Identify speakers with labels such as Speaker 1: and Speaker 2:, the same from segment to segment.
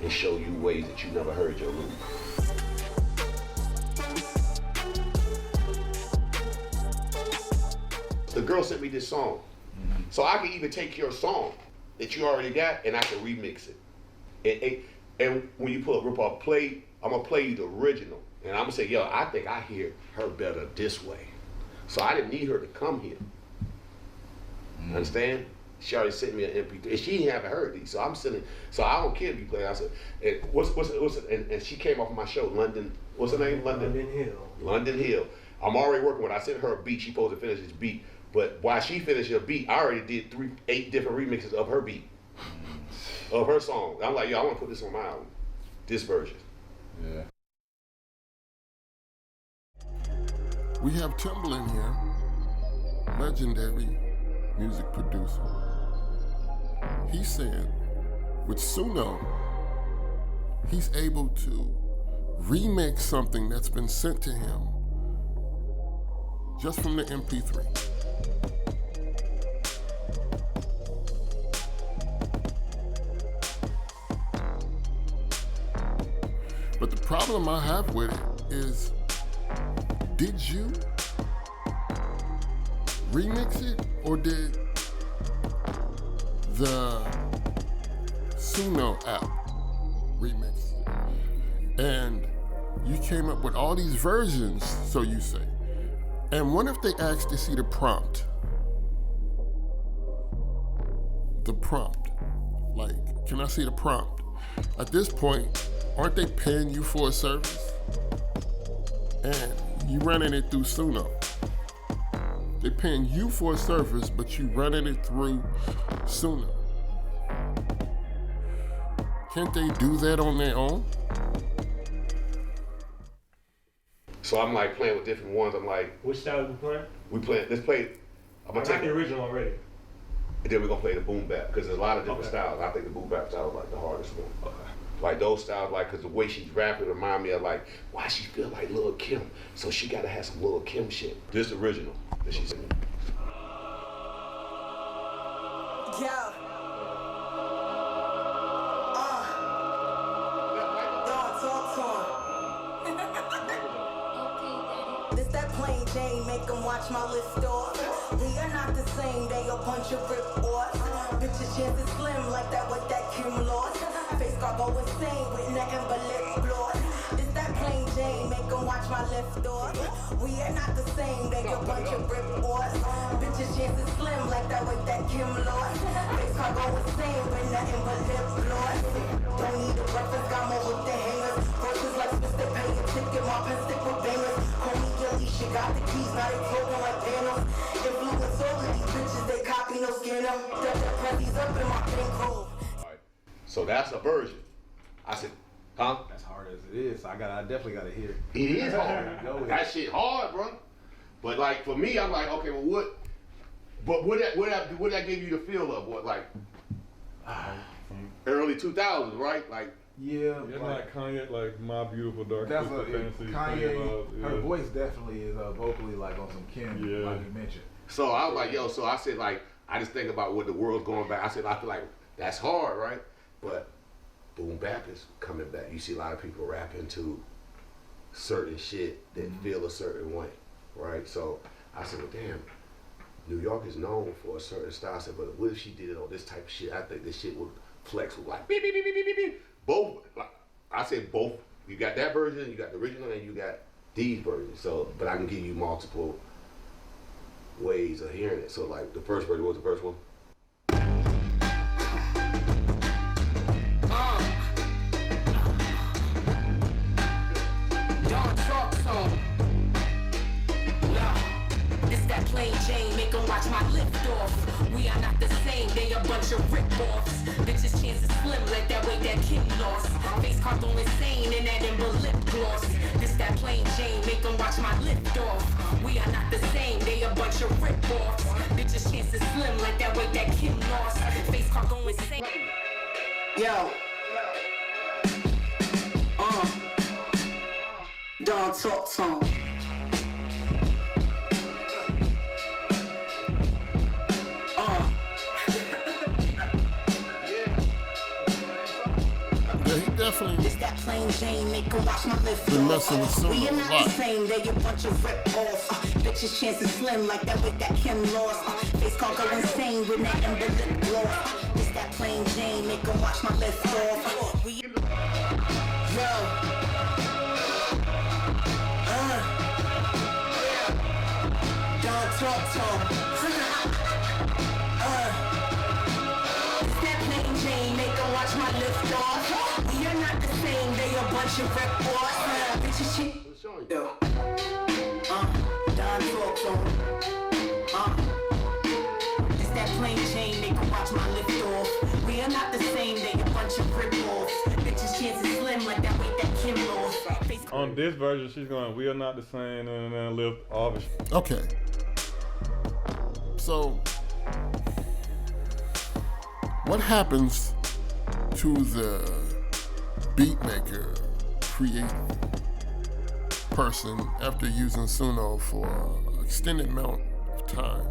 Speaker 1: and show you ways that you never heard your loop. The girl sent me this song. So I can even take your song that you already got and I can remix it. And when you pull up rip off play, I'm gonna play you the original. And I'm gonna say, yo, I think I hear her better this way. So I didn't need her to come here. Understand? She already sent me an MP3, and she haven't heard these, so I'm sending. So I don't care if you play. I said, and and she came off of my show, London. What's her name?
Speaker 2: London Hill.
Speaker 1: London Hill. I'm already working with her. I sent her a beat. She supposed to finish this beat, but while she finished her beat, I already did 8 different remixes of her beat, of her song. I'm like, yo, I want to put this on my album, this version.
Speaker 3: Yeah.
Speaker 4: We have Timbaland here, legendary music producer. He said with Suno, he's able to remix something that's been sent to him just from the MP3. But the problem I have with it is, did you remix it, or did the Suno app remix it? And you came up with all these versions, so you say. And what if they asked to see the prompt? The prompt. Like, can I see the prompt? At this point, aren't they paying you for a service? And you running it through Suno. They're paying you for a service, but you running it through Suno. Can't they do that on their own?
Speaker 1: So I'm like playing with different ones. I'm like,
Speaker 2: Which style are we playing?
Speaker 1: we playing. Let's play. I'm gonna
Speaker 2: I got
Speaker 1: take
Speaker 2: the original already.
Speaker 1: And then we're gonna play the boom bap because there's a lot of different
Speaker 2: Okay.
Speaker 1: styles. I think the boom bap style is like the hardest one.
Speaker 2: Okay.
Speaker 1: Like those styles, like, cause the way she's rapping remind me of like, why she feel like Lil' Kim? So she gotta have some Lil' Kim shit. This original that she said.
Speaker 5: Yeah. This that plain Jane, make them watch my list off. We are not the same, they a bunch of rip-offs. Bitches chances slim like that with that Kim lost. Face got go insane with nothing but lip gloss. This that plain Jane, make them watch my list off. We are not the same, they a bunch of rip-offs. Bitches chances slim like that with that Kim lost. Face got go insane with nothing but lip gloss. Don't need a breakfast, got more with the hangers. Verses like Mr. Pay a ticket, my pen stick with bangers. Homie Alicia got the keys, now they floating like panels. Influence all of these bitches, they copy, no scanner. That Prezzies up in my bankroll.
Speaker 1: Alright, so that's a version. I said, huh?
Speaker 3: As hard as it is, I definitely gotta hear it.
Speaker 1: It is hard. That shit hard, bro. But like for me, I'm like, okay, well what? But what that give you the feel of? What, like early 2000s, right? Like.
Speaker 3: Yeah,
Speaker 6: It's like Kanye, like My Beautiful Dark
Speaker 3: that's
Speaker 6: Twisted Fantasy.
Speaker 3: Kanye. Her
Speaker 6: yeah.
Speaker 3: voice definitely is vocally like on some Kim,
Speaker 6: Yeah.
Speaker 3: like you mentioned.
Speaker 1: So I was like, yo, so I said like, I just think about what the world's going back. I said, I feel like that's hard, right? But boom bap is coming back. You see a lot of people rapping to certain shit that feel a certain way, right? So I said, well, damn, New York is known for a certain style. I said, but what if she did it on this type of shit? I think this shit would flex with like beep, beep, beep, beep, beep, beep. Both, like, I said both. You got that version, you got the original, and you got these versions. So, but I can give you multiple ways of hearing it. So like the first version, what was the first one?
Speaker 5: Don't talk song. No, this that plain Jane, make them watch my lift off. We are not the same, they a bunch of rip-offs. Bitches chances slim, let that way that Kim lost. Face card going insane and that in lip gloss. This that plain Jane, make them watch my lift off. We are not the same, they a bunch of rip-offs. Bitches chances slim, let that way that Kim lost. Face card going insane. Yo. Don't talk song.
Speaker 4: Yeah, he definitely
Speaker 5: This that plain Jane, make 'em watch my lift
Speaker 4: been
Speaker 5: off.
Speaker 4: messing with Suno
Speaker 5: We are
Speaker 4: a
Speaker 5: not
Speaker 4: lot.
Speaker 5: the same, they a bunch of rip-offs. Bitches chances slim like that with that Kim loss. Face call go insane with that ember lip gloss. This that plain Jane, make 'em watch my lift off. We Don't talk. It's that plain Jane, make 'em watch my lift off. We are not the same, they a bunch of rip-offs. Bitches shit.
Speaker 1: What's showing you?
Speaker 5: Yo. Don talk. It's that plain Jane, make 'em watch my lift off. We are not the same, they a bunch of rip-offs. Bitches chances slim like that with that Kim loss. Face
Speaker 6: On this version, she's going, we are not the same, and then lift off.
Speaker 4: Okay. So, what happens to the beat maker, creator person after using Suno for an extended amount of time?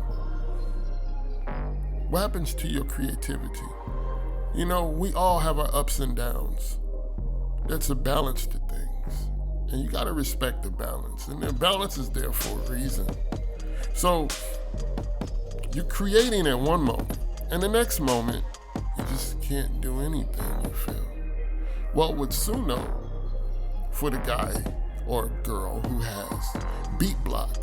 Speaker 4: What happens to your creativity? You know, we all have our ups and downs. There's a balance to things. And you gotta respect the balance. And the balance is there for a reason. So, you're creating at one moment, and the next moment, you just can't do anything, you feel. Well, with Suno, for the guy or girl who has beat block,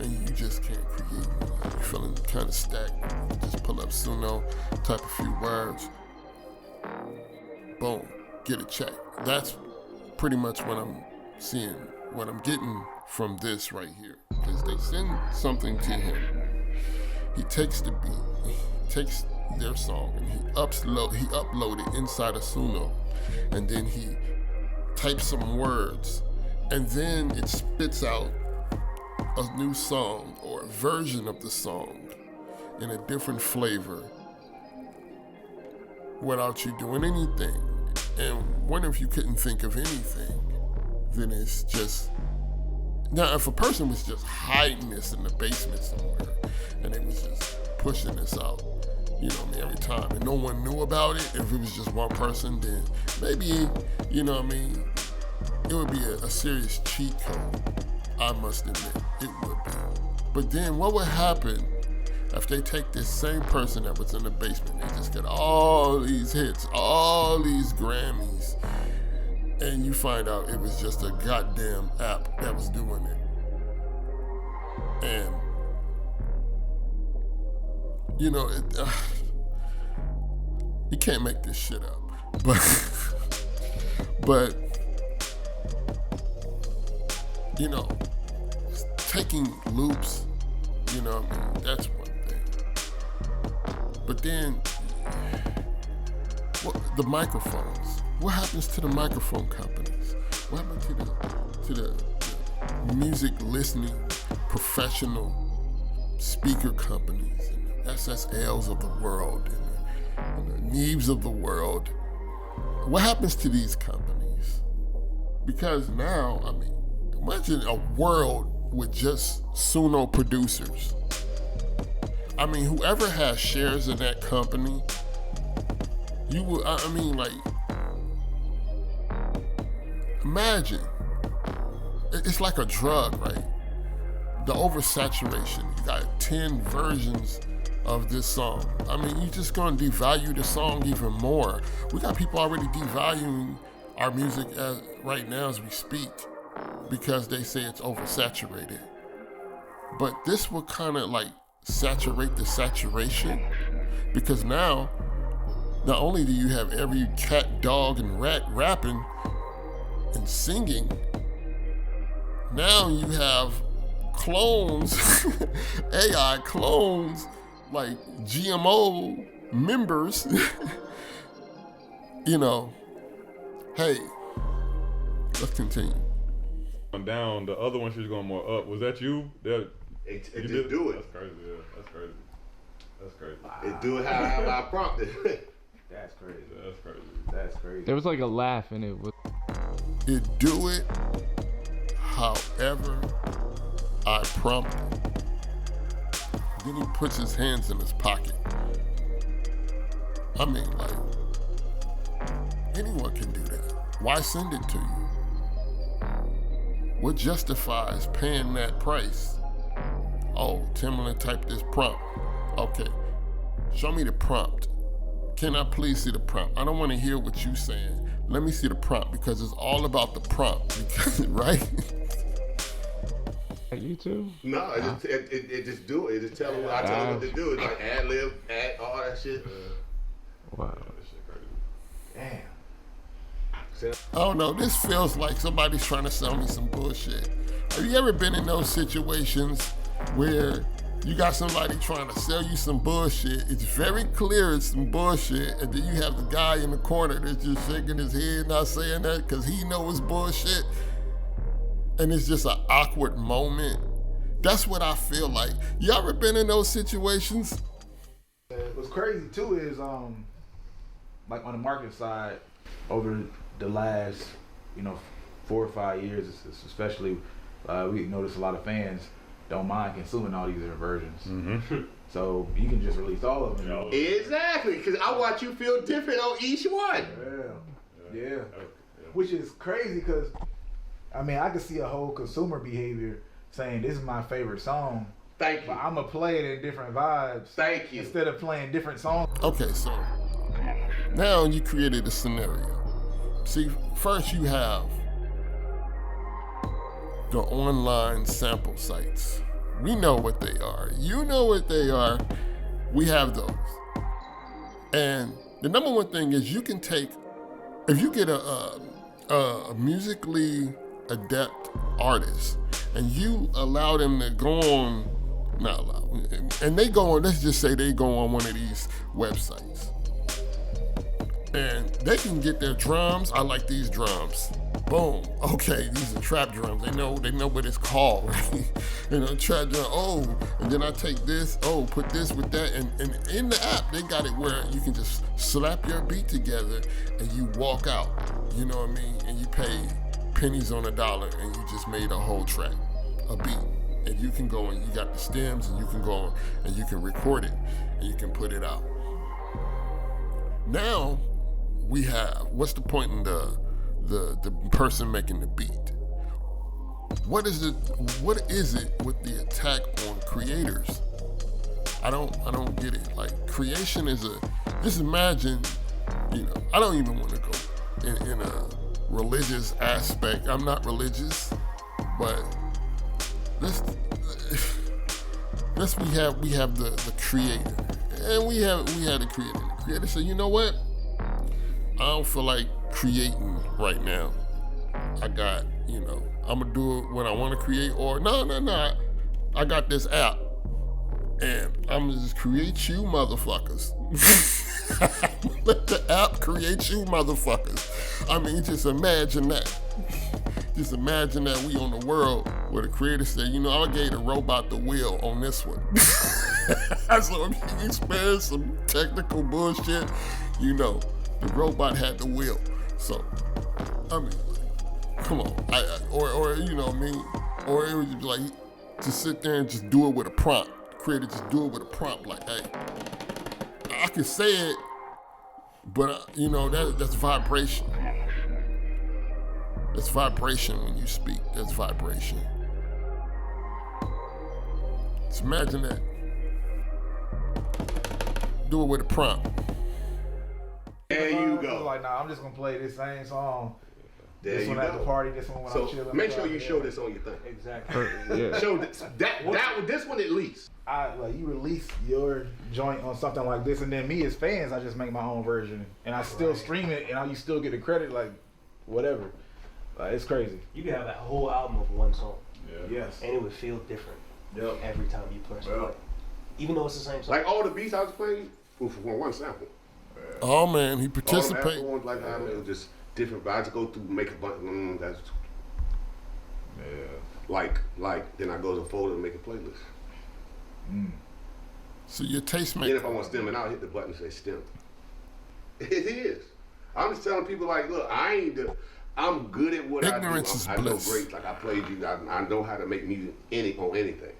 Speaker 4: and you just can't create, you're feeling kind of stagnant, you just pull up Suno, type a few words, boom, get a check. That's pretty much what I'm seeing, what I'm getting from this right here. Because they send something to him. He takes the beat, he takes their song, and he upload it inside of Suno, and then he types some words, and then it spits out a new song or a version of the song in a different flavor without you doing anything. And what if you couldn't think of anything? Then it's just, now if a person was just hiding this in the basement somewhere and they was just pushing this out, you know what I mean, every time, and no one knew about it, if it was just one person, then maybe, you know what I mean, it would be a serious cheat code, I must admit, it would be. But then what would happen if they take this same person that was in the basement, they just get all these hits, all these Grammys, and you find out it was just a goddamn app that was doing it. And, you know, you can't make this shit up. But, you know, taking loops, you know what I mean, that's one thing. But then, the microphones. What happens to the microphone companies? What happens to the music listening professional speaker companies and the SSLs of the world and the Neves of the world? What happens to these companies? Because now, I mean, imagine a world with just Suno producers. I mean, whoever has shares in that company, you would, I mean, like, imagine, it's like a drug, right? The oversaturation, you got 10 versions of this song. I mean, you're just gonna devalue the song even more. We got people already devaluing our music right now as we speak because they say it's oversaturated. But this will kind of like saturate the saturation, because now, not only do you have every cat, dog, and rat rapping and singing, now you have clones, AI clones, like GMO members, you know. Hey, let's continue.
Speaker 6: Down, the other one she's going more up. Was that you?
Speaker 1: It did do it.
Speaker 6: That's crazy, yeah. That's crazy. That's crazy.
Speaker 1: It do it how I prompted.
Speaker 3: That's crazy.
Speaker 6: That's crazy.
Speaker 3: That's crazy.
Speaker 2: There was like a laugh in it.
Speaker 4: It do it however I prompted. Then he puts his hands in his pocket. I mean, like, Anyone can do that. Why send it to you? What justifies paying that price? Oh, Timbaland typed this prompt. Okay, show me the prompt. Can I please see the prompt? I don't want to hear what you're saying. Let me see the prompt because it's all about the prompt, right?
Speaker 3: You too?
Speaker 1: No, it just do it. It just tell them. I tell them what to do. It's like ad lib, add all that shit.
Speaker 3: Wow.
Speaker 1: Damn.
Speaker 4: I don't know, this feels like somebody's trying to sell me some bullshit. Have you ever been in those situations where you got somebody trying to sell you some bullshit? It's very clear it's some bullshit, and then you have the guy in the corner that's just shaking his head, not saying that because he knows it's bullshit. And it's just an awkward moment. That's what I feel like. You ever been in those situations?
Speaker 2: What's crazy too is like on the market side, over the last 4 or 5 years, especially we notice a lot of fans don't mind consuming all these different versions.
Speaker 6: Mm-hmm.
Speaker 2: So you can just release all of them.
Speaker 1: Exactly, because I want you to feel different on each one.
Speaker 2: Yeah. Which is crazy because I mean I could see a whole consumer behavior saying this is my favorite song.
Speaker 1: Thank you.
Speaker 2: But I'm gonna play it in different vibes.
Speaker 1: Thank you.
Speaker 2: Instead of playing different songs.
Speaker 4: Okay, so now you created a scenario. See, first you have the online sample sites. We know what they are. You know what they are. We have those. And the number one thing is you can take, if you get a musically adept artist and you allow them to go on, not allow, and they go on, let's just say they go on one of these websites. And they can get their drums. I like these drums. Boom. Okay, these are trap drums. They know what it's called. Right? Trap drum. Oh, and then I take this. Oh, put this with that. And in the app, they got it where you can just slap your beat together and you walk out. You know what I mean? And you pay pennies on a dollar and you just made a whole track, a beat. And you can go and you got the stems and you can go on and you can record it and you can put it out. Now, we have, what's the point in the person making the beat? What is it with the attack on creators? I don't get it. Like, creation is just imagine, I don't even want to go in a religious aspect. I'm not religious, but we have the creator. And we had the creator. The creator said, you know what? I don't feel like creating right now. I got, I'm gonna do it when I wanna create, or no. I got this app and I'm gonna just create you motherfuckers. Let the app create you motherfuckers. I mean, just imagine that. Just imagine that we on the world where the creator said, I gave the robot the wheel on this one. So if you experience some technical bullshit, the robot had the wheel. So, I mean, come on. Or it would just be like, just sit there and just do it with a prompt. Creator just do it with a prompt, like, hey, I can say it, but that's vibration. That's vibration when you speak. That's vibration. Just imagine that. Do it with a prompt.
Speaker 1: There you go.
Speaker 2: Like, I'm just gonna play this same song.
Speaker 1: There
Speaker 2: this
Speaker 1: you
Speaker 2: one at
Speaker 1: go.
Speaker 2: the party, this one when I'm chilling.
Speaker 1: Make sure you show this on your thing.
Speaker 3: Exactly.
Speaker 6: Yeah.
Speaker 1: Show this one at least.
Speaker 2: You release your joint on something like this, and then me as fans, I just make my own version, and I still stream it, and you still get the credit, like whatever. It's crazy.
Speaker 7: You could have that whole album of one song.
Speaker 6: Yeah.
Speaker 2: Yes.
Speaker 7: And it would feel different.
Speaker 2: Yep.
Speaker 7: Every time you press play. Even though it's the same song.
Speaker 1: Like all the beats I was playing, for one sample.
Speaker 4: Oh man, he
Speaker 1: All
Speaker 4: participated.
Speaker 1: the ones like that, it was just different vibes to go through, make a bunch. That's like then I go to the folder and make a playlist.
Speaker 4: So your tastemaker.
Speaker 1: Then if I want to stem it out, hit the button and say stem. It is. I'm just telling people like, look, I'm good at what
Speaker 4: Ignorance is
Speaker 1: I do. I know
Speaker 4: bliss.
Speaker 1: great. Like I played you. I know how to make music on anything.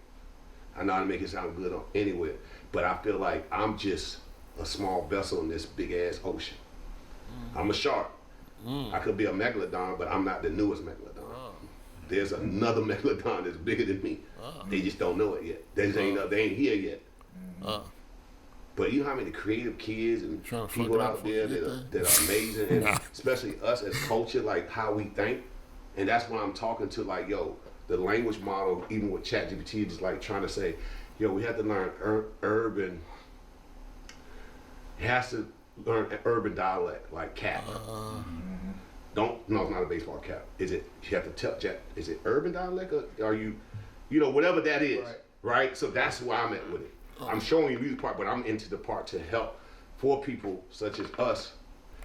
Speaker 1: I know how to make it sound good on anywhere. But I feel like I'm just a small vessel in this big ass ocean. I'm a shark. I could be a megalodon, but I'm not the newest megalodon. There's another megalodon that's bigger than me. They just don't know it yet. They ain't here yet. But you know how many creative kids and people out there that are amazing, and especially us as culture, like how we think. And that's when I'm talking to, like, yo, the language model, even with ChatGPT, just like trying to say, yo, we have to learn urban. It has to learn an urban dialect, like cap. No, it's not a baseball cap. Is it? You have to tell Jack. Is it urban dialect, or are you, whatever that is, right? So that's where I'm at with it. I'm showing you the music part, but I'm into the part to help for people such as us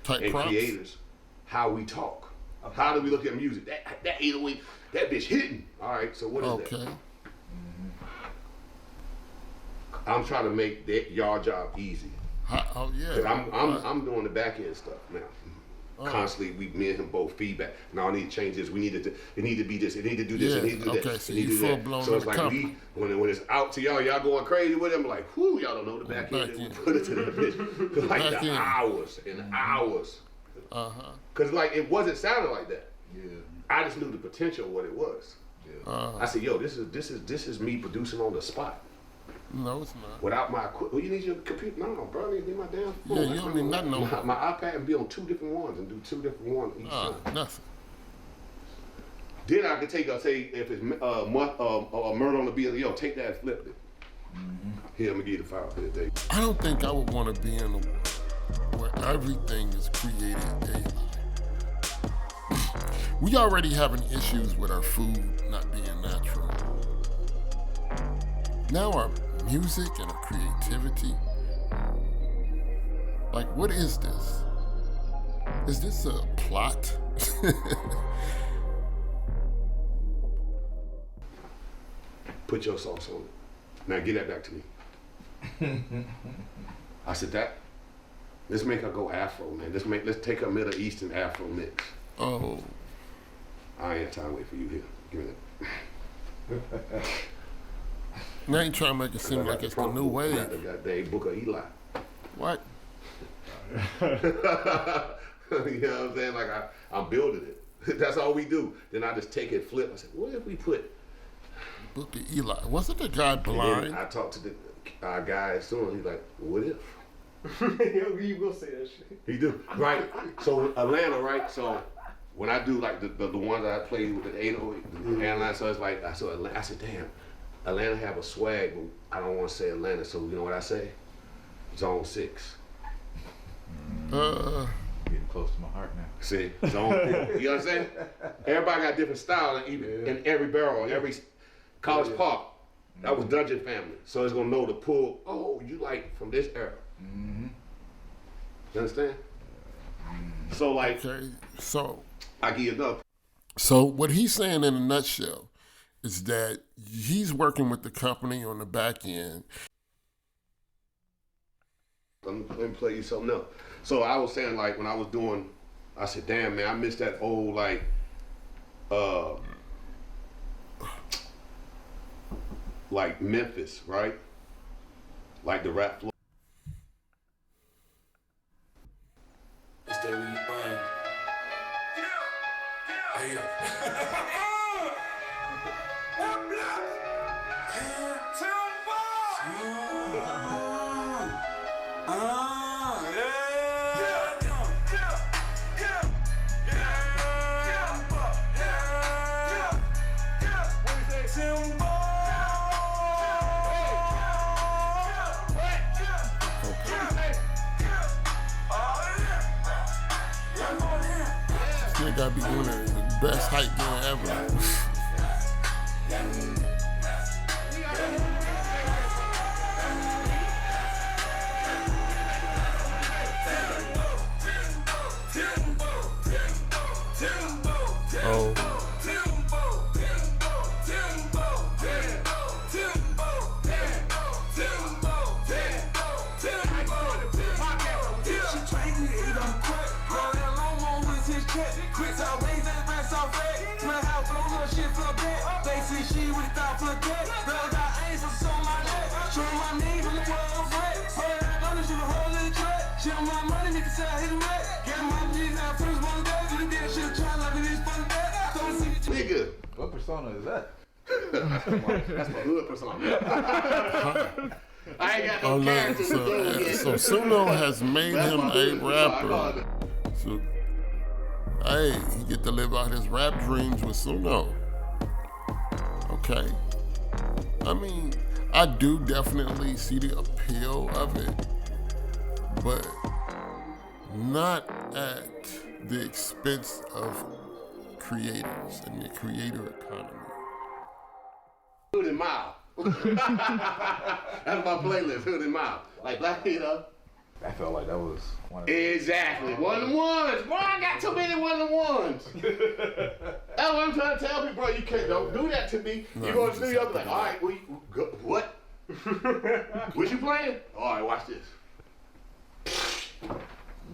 Speaker 1: and creators, how we talk. How do we look at music? That 808, that bitch hitting. All right, so what is that? I'm trying to make y'all job easy.
Speaker 4: Oh yeah.
Speaker 1: Cause I'm doing the back end stuff now. Constantly, me and him both feedback. No, I need to change this. It need to be this. It need to do this. It need to do that.
Speaker 4: Okay, so you full blown.
Speaker 1: So it's like when it's out to y'all going crazy with it. I'm like, whoo, y'all don't know the back end. We put it to the bitch. Like the hours and hours. Cause like it wasn't sounding like that. Yeah. I just knew the potential of what it was. Yeah. I said, yo, this is me producing on the spot.
Speaker 4: No, it's not.
Speaker 1: Without my equipment. Well, you need your computer. No, bro, I need my damn phone.
Speaker 4: Yeah, you don't need nothing on
Speaker 1: my iPad and be on 2 different ones and do 2 different ones each time.
Speaker 4: Nothing.
Speaker 1: Then I could say if it's a murder on the beat, yo, take that and flip it. Here, I'm gonna give you the file for the day.
Speaker 4: I don't think I would want to be in a world where everything is created AI. We already having issues with our food not being natural. Now our music and our creativity. Like, what is this? Is this a plot?
Speaker 1: Put your sauce on it. Now get that back to me. I said let's make her go Afro, man. Let's take a Middle Eastern Afro mix.
Speaker 4: Oh.
Speaker 1: I ain't have time to wait for you here. Give me that.
Speaker 4: Now you trying to make it seem like it's the new wave.
Speaker 1: I got the book of Eli.
Speaker 4: What?
Speaker 1: You know what I'm saying? Like I'm building it. That's all we do. Then I just take it, flip. I said, what if we put
Speaker 4: Book of Eli? Wasn't the guy blind?
Speaker 1: I talked to the guy at Suno. He's like, what if?
Speaker 7: You will say that shit.
Speaker 1: He do, right? So Atlanta, right? So when I do like the ones that I play with the 808, Atlanta, so it's like I said, damn, Atlanta have a swag, but I don't want to say Atlanta. So you know what I say? Zone 6.
Speaker 2: Getting close to my heart now.
Speaker 1: See, Zone 4. You know what I'm saying? Everybody got different style, and even in every barrel, every College Park. That was Dungeon Family, so it's gonna know to pull. Oh, you like from this era. You understand? So like,
Speaker 4: Okay, so
Speaker 1: I give you another.
Speaker 4: So what he's saying in a nutshell is that he's working with the company on the back end.
Speaker 1: Let me play you something else. So I was saying, like, when I was doing, I said, damn, man, I miss that old, like Memphis, right? Like the rap floor.
Speaker 8: It's that we Hey,
Speaker 4: Still gotta be doing the best hype game ever. Oh.
Speaker 8: She on my money, nigga, say I hit him right. Get my G's out, first one day.
Speaker 1: nigga.
Speaker 2: What persona is that?
Speaker 1: That's my hood persona. I ain't got no
Speaker 4: Oh,
Speaker 1: character to do it.
Speaker 4: so Suno has made
Speaker 1: That's
Speaker 4: him
Speaker 1: my
Speaker 4: a
Speaker 1: hood persona. I call
Speaker 4: rapper.
Speaker 1: it.
Speaker 4: So, hey, he get to live out his rap dreams with Suno. Okay. I mean, I do definitely see the appeal of it, but not at the expense of creators and the creator economy.
Speaker 1: Hood and Mile. That's my playlist, Hood and Mile. Like Black Peter.
Speaker 2: I felt like that was one of
Speaker 1: Exactly. One and ones. Boy, I got too many one and ones. That's what I'm trying to tell people, bro. You can't don't do that to me.
Speaker 4: No,
Speaker 1: You go to
Speaker 4: you
Speaker 1: New
Speaker 4: just
Speaker 1: York,
Speaker 4: have
Speaker 1: like,
Speaker 4: to
Speaker 1: all right, what? What you playing? All right, watch this.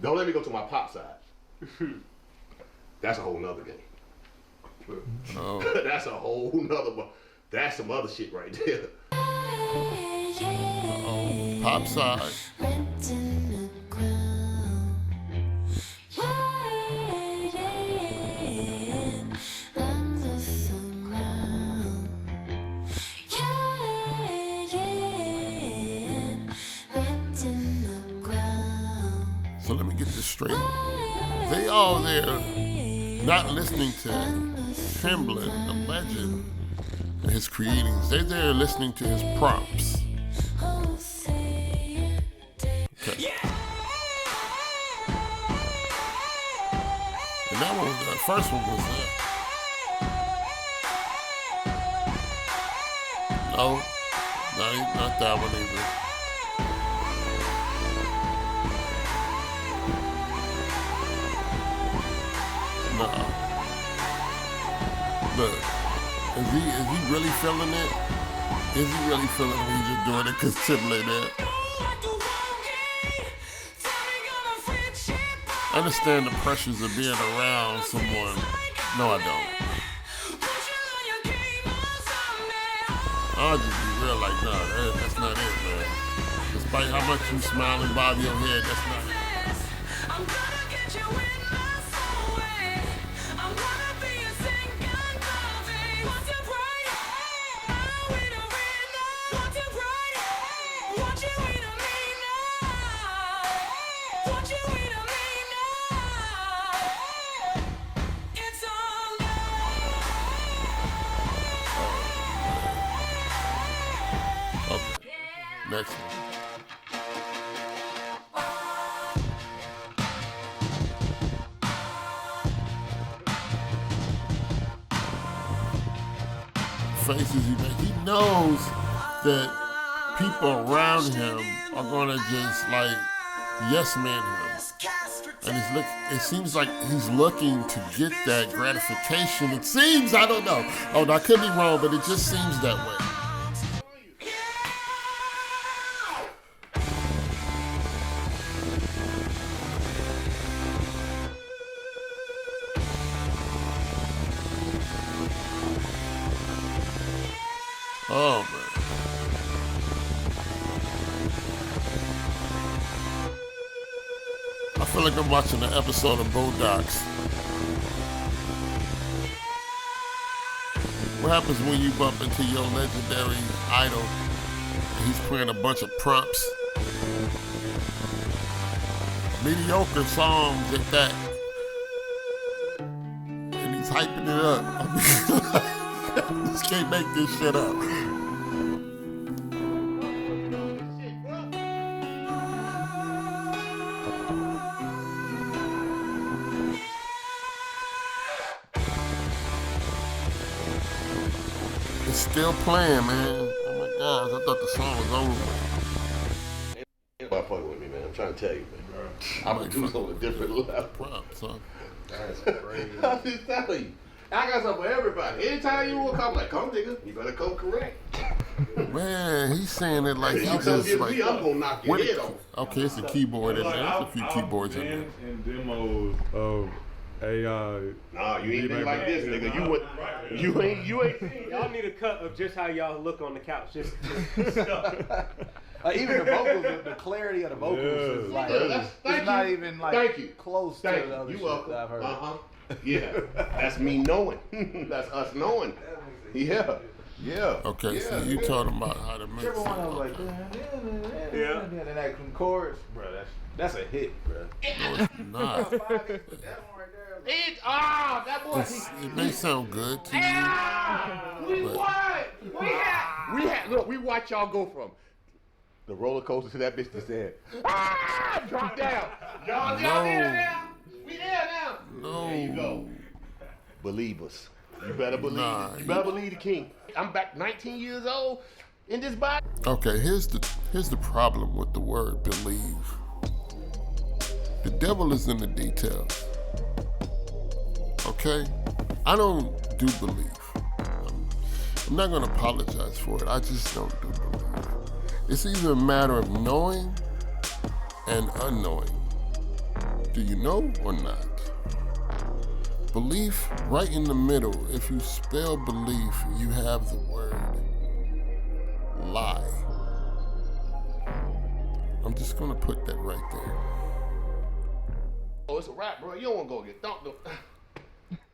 Speaker 1: Don't let me go to my pop side. That's a whole nother game.
Speaker 4: Oh.
Speaker 1: That's a whole nother one. That's some other shit right there.
Speaker 4: Pop side. So let me get this straight. They all there not listening to Timbaland, the legend, and his creatings. They're there listening to his prompts. Okay. And that one, the first one was no, not that one either. No. Look, is he really feeling it? Is he really feeling it? He's just doing it because Timbaland there. I understand the pressures of being around someone. No, I don't. I'll just be real like, nah, that's not it, man. Despite how much you smile and bob your head, that's not it. Next one. Faces he makes. He knows that people around him are gonna just like yes man him. And it seems like he's looking to get that gratification. It seems, I don't know. Oh, I could be wrong, but it just seems that way. Oh, man. I feel like I'm watching an episode of Boondocks. What happens when you bump into your legendary idol and he's playing a bunch of prompts? Mediocre songs at that. And he's hyping it up. I just can't make this shit up. It's still playing, man. Oh my gosh, I thought the song was over.
Speaker 1: Ain't fucking with me, man. I'm trying to tell you, man. I'm gonna do this on a different level.
Speaker 4: Props, huh?
Speaker 2: That's crazy.
Speaker 1: I'm just telling you. I got something for everybody. Anytime you want to come, like, come, nigga, you better come correct.
Speaker 4: Man, he's saying it like he
Speaker 1: You come
Speaker 4: just
Speaker 1: get
Speaker 4: like.
Speaker 1: me, I'm gonna knock your head off.
Speaker 4: Okay, it's a keyboard in there. There's a few keyboards in there.
Speaker 6: And demos of AI.
Speaker 1: Nah, you ain't been like this, nigga. You ain't.
Speaker 7: Y'all need a cut of just how y'all look on the couch. Just
Speaker 2: Even the vocals, the clarity of the vocals is like,
Speaker 1: Yeah,
Speaker 2: it's not even like
Speaker 1: Thank you.
Speaker 2: close
Speaker 1: Thank
Speaker 2: to the other
Speaker 1: you.
Speaker 2: shit
Speaker 1: You welcome.
Speaker 2: that I've heard.
Speaker 1: Yeah, that's me knowing. That's us knowing. Yeah, yeah.
Speaker 4: Okay,
Speaker 1: yeah,
Speaker 4: so you talking about how to make
Speaker 2: Everyone
Speaker 4: something.
Speaker 2: was like,
Speaker 7: Yeah.
Speaker 2: and then that chords, bro. That's a hit, bro.
Speaker 4: No, it's not.
Speaker 2: That one right there.
Speaker 1: That boy.
Speaker 4: It may sound good to you.
Speaker 1: We
Speaker 4: but-
Speaker 1: won. We had. Look, we watch y'all go from the roller coaster to that bitch that said, drop down. Y'all there now. We there now.
Speaker 4: No.
Speaker 1: There you go. Believe us. You better believe
Speaker 4: Nah,
Speaker 1: it. You better believe the king. I'm back 19 years old in this body.
Speaker 4: Okay, here's the problem with the word believe. The devil is in the details. Okay? I don't do believe. I'm not gonna apologize for it. I just don't do believe. It's either a matter of knowing and unknowing. Do you know or not? Belief, right in the middle. If you spell belief, you have the word lie. I'm just gonna put that right there.
Speaker 1: Oh, it's a rap, bro. You don't want to go get dumped.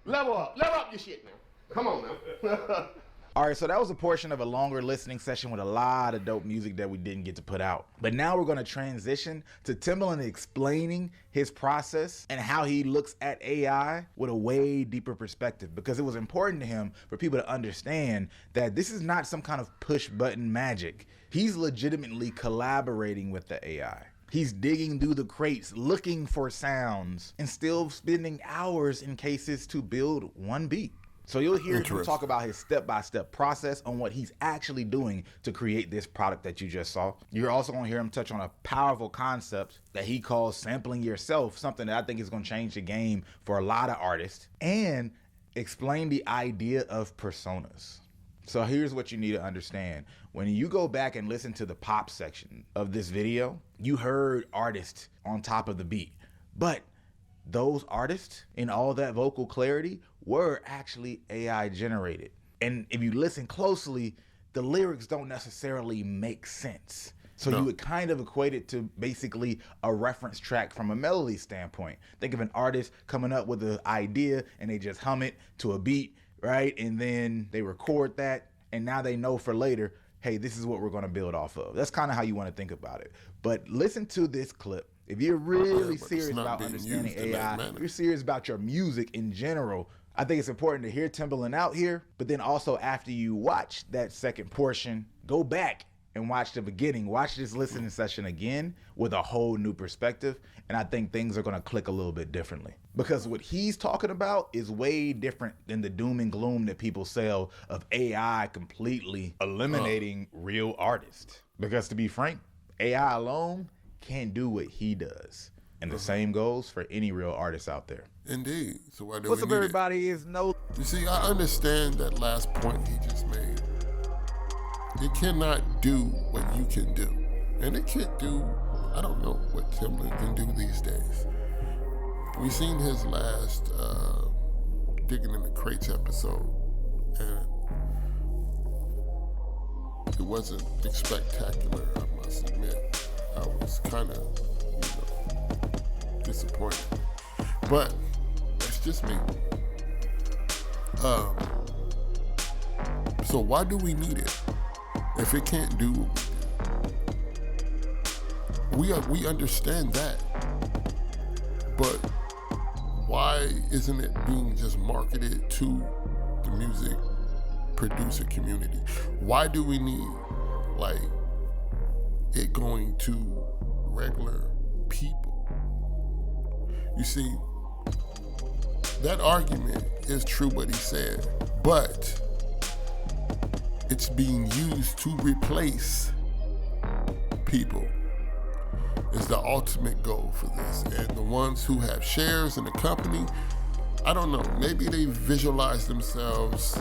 Speaker 1: Level up your shit now. Come on now.
Speaker 2: All right, so that was a portion of a longer listening session with a lot of dope music that we didn't get to put out. But now we're going to transition to Timbaland explaining his process and how he looks at AI with a way deeper perspective, because it was important to him for people to understand that this is not some kind of push button magic. He's legitimately collaborating with the AI. He's digging through the crates, looking for sounds, and still spending hours in cases to build one beat. So you'll hear him talk about his step-by-step process on what he's actually doing to create this product that you just saw. You're also going to hear him touch on a powerful concept that he calls sampling yourself, something that I think is going to change the game for a lot of artists, and explain the idea of personas. So here's what you need to understand. When you go back and listen to the pop section of this video, you heard artists on top of the beat, but those artists in all that vocal clarity were actually AI generated. And if you listen closely, the lyrics don't necessarily make sense. So you would kind of equate it to basically a reference track from a melody standpoint. Think of an artist coming up with an idea and they just hum it to a beat, right? And then they record that, and now they know for later, hey, this is what we're gonna build off of. That's kind of how you wanna think about it. But listen to this clip. If you're really serious about understanding AI, if you're serious about your music in general, I think it's important to hear Timbaland out here, but then also after you watch that second portion, go back and watch the beginning. Watch this listening session again with a whole new perspective, and I think things are gonna click a little bit differently. Because what he's talking about is way different than the doom and gloom that people sell of AI completely eliminating real artists. Because to be frank, AI alone can't do what he does. And the same goes for any real artist out there.
Speaker 4: Indeed. So why do
Speaker 2: What's
Speaker 4: we
Speaker 2: up,
Speaker 4: need
Speaker 2: everybody? Is no.
Speaker 4: it? You see, I understand that last point he just made. It cannot do what you can do. And it can't do, I don't know what Timbaland can do these days. We seen his last Digging in the Crates episode, and it wasn't spectacular, I must admit. I was kind of, disappointed. But that's just me. So why do we need it if it can't do what we do? We understand that, but why isn't it being just marketed to the music producer community? Why do we need it going to regular people? You see, that argument is true what he said, but it's being used to replace people is the ultimate goal for this. And the ones who have shares in the company, I don't know, maybe they visualize themselves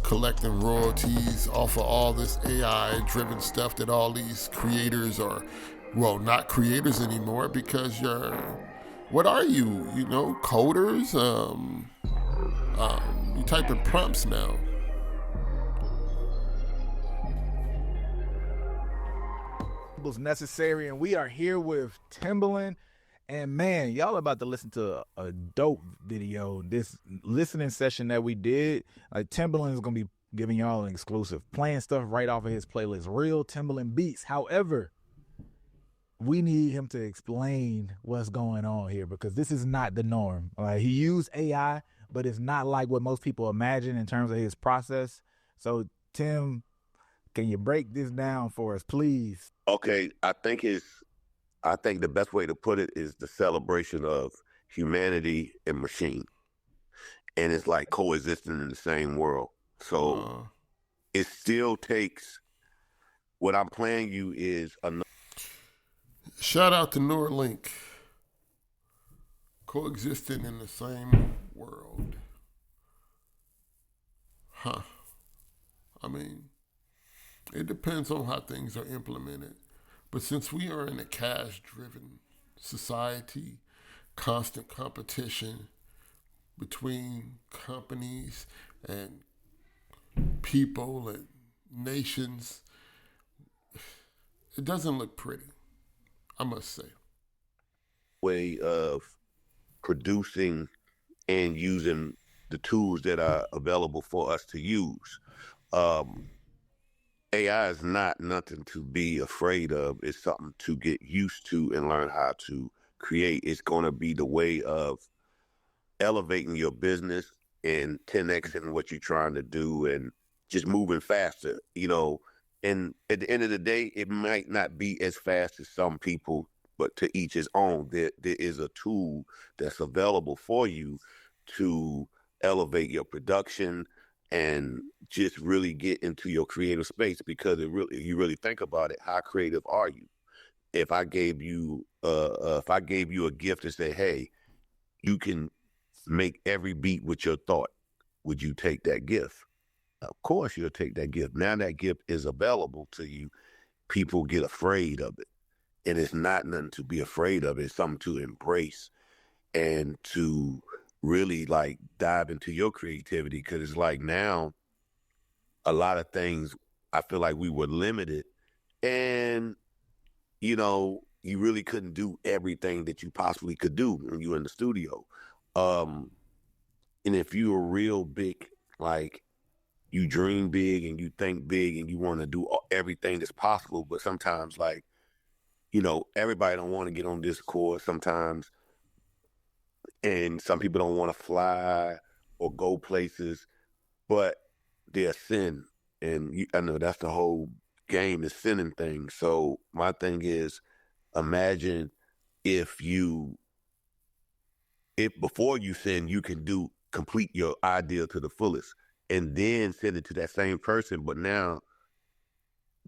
Speaker 4: collecting royalties off of all this AI-driven stuff that all these creators are, well, not creators anymore, because what are you? Coders? You type in prompts now.
Speaker 2: Was necessary, and we are here with Timbaland, And man, y'all about to listen to a dope video. This listening session that we did, like Timbaland is gonna be giving y'all an exclusive, playing stuff right off of his playlist, Real Timbaland Beats. However, we need him to explain what's going on here because this is not the norm. He used AI, but it's not like what most people imagine in terms of his process. So, Tim, can you break this down for us, please?
Speaker 1: Okay, I think the best way to put it is the celebration of humanity and machine, and it's like coexisting in the same world. So it still takes. What I'm playing you is another.
Speaker 4: Shout out to Neuralink. Coexisting in the same world. Huh. I mean, it depends on how things are implemented. But since we are in a cash-driven society, constant competition between companies and people and nations, it doesn't look pretty, I must say.
Speaker 1: Way of producing and using the tools that are available for us to use. AI is not nothing to be afraid of. It's something to get used to and learn how to create. It's going to be the way of elevating your business and 10xing what you're trying to do and just moving faster, you know. And at the end of the day, it might not be as fast as some people, but to each his own. There is a tool that's available for you to elevate your production and just really get into your creative space, because you really think about it, how creative are you? If I gave you a gift and say, hey, you can make every beat with your thought, would you take that gift? Of course you'll take that gift. Now that gift is available to you. People get afraid of it. And it's not nothing to be afraid of. It's something to embrace and to really like dive into your creativity. Because it's like now, a lot of things, I feel like we were limited. And, you know, you really couldn't do everything that you possibly could do when you were in the studio. And if you were real big, like, you dream big and you think big and you want to do everything that's possible, but sometimes, like, you know, everybody don't want to get on Discord sometimes, and some people don't want to fly or go places, but they're sin, and I know that's the whole game, is sinning things. So my thing is, imagine if before you sin, you can complete your idea to the fullest, and then send it to that same person, but now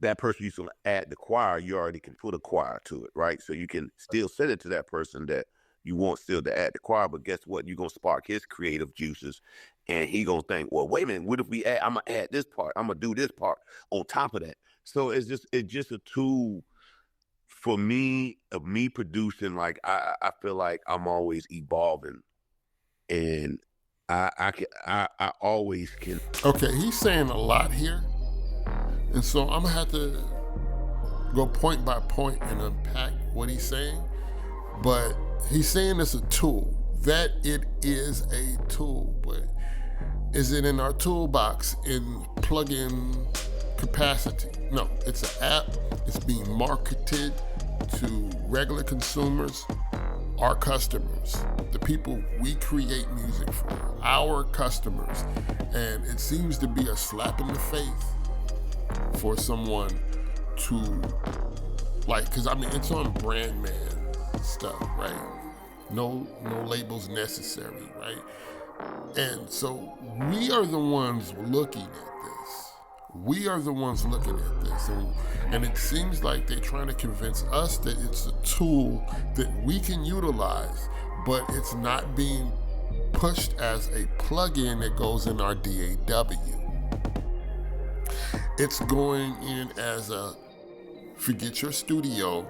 Speaker 1: that person used to add the choir, you already can put a choir to it, right? So you can still send it to that person that you want still to add the choir, but guess what? You're going to spark his creative juices, and he going to think, well, wait a minute, what if I'm going to add this part? I'm going to do this part on top of that. So it's just a tool for me, of me producing. Like, I feel like I'm always evolving, and I always can.
Speaker 4: Okay, he's saying a lot here. And so I'm gonna have to go point by point and unpack what he's saying. But he's saying it's a tool, that it is a tool, but is it in our toolbox in plug-in capacity? No, it's an app. It's being marketed to regular consumers, our customers, the people we create music for, our customers. And it seems to be a slap in the face for someone to, like, because I mean, it's on brand man stuff, right? No labels necessary, right? And so we are the ones looking at this. We are the ones looking at this. And it seems like they're trying to convince us that it's a tool that we can utilize, but it's not being pushed as a plugin that goes in our DAW. It's going in as a, forget your studio,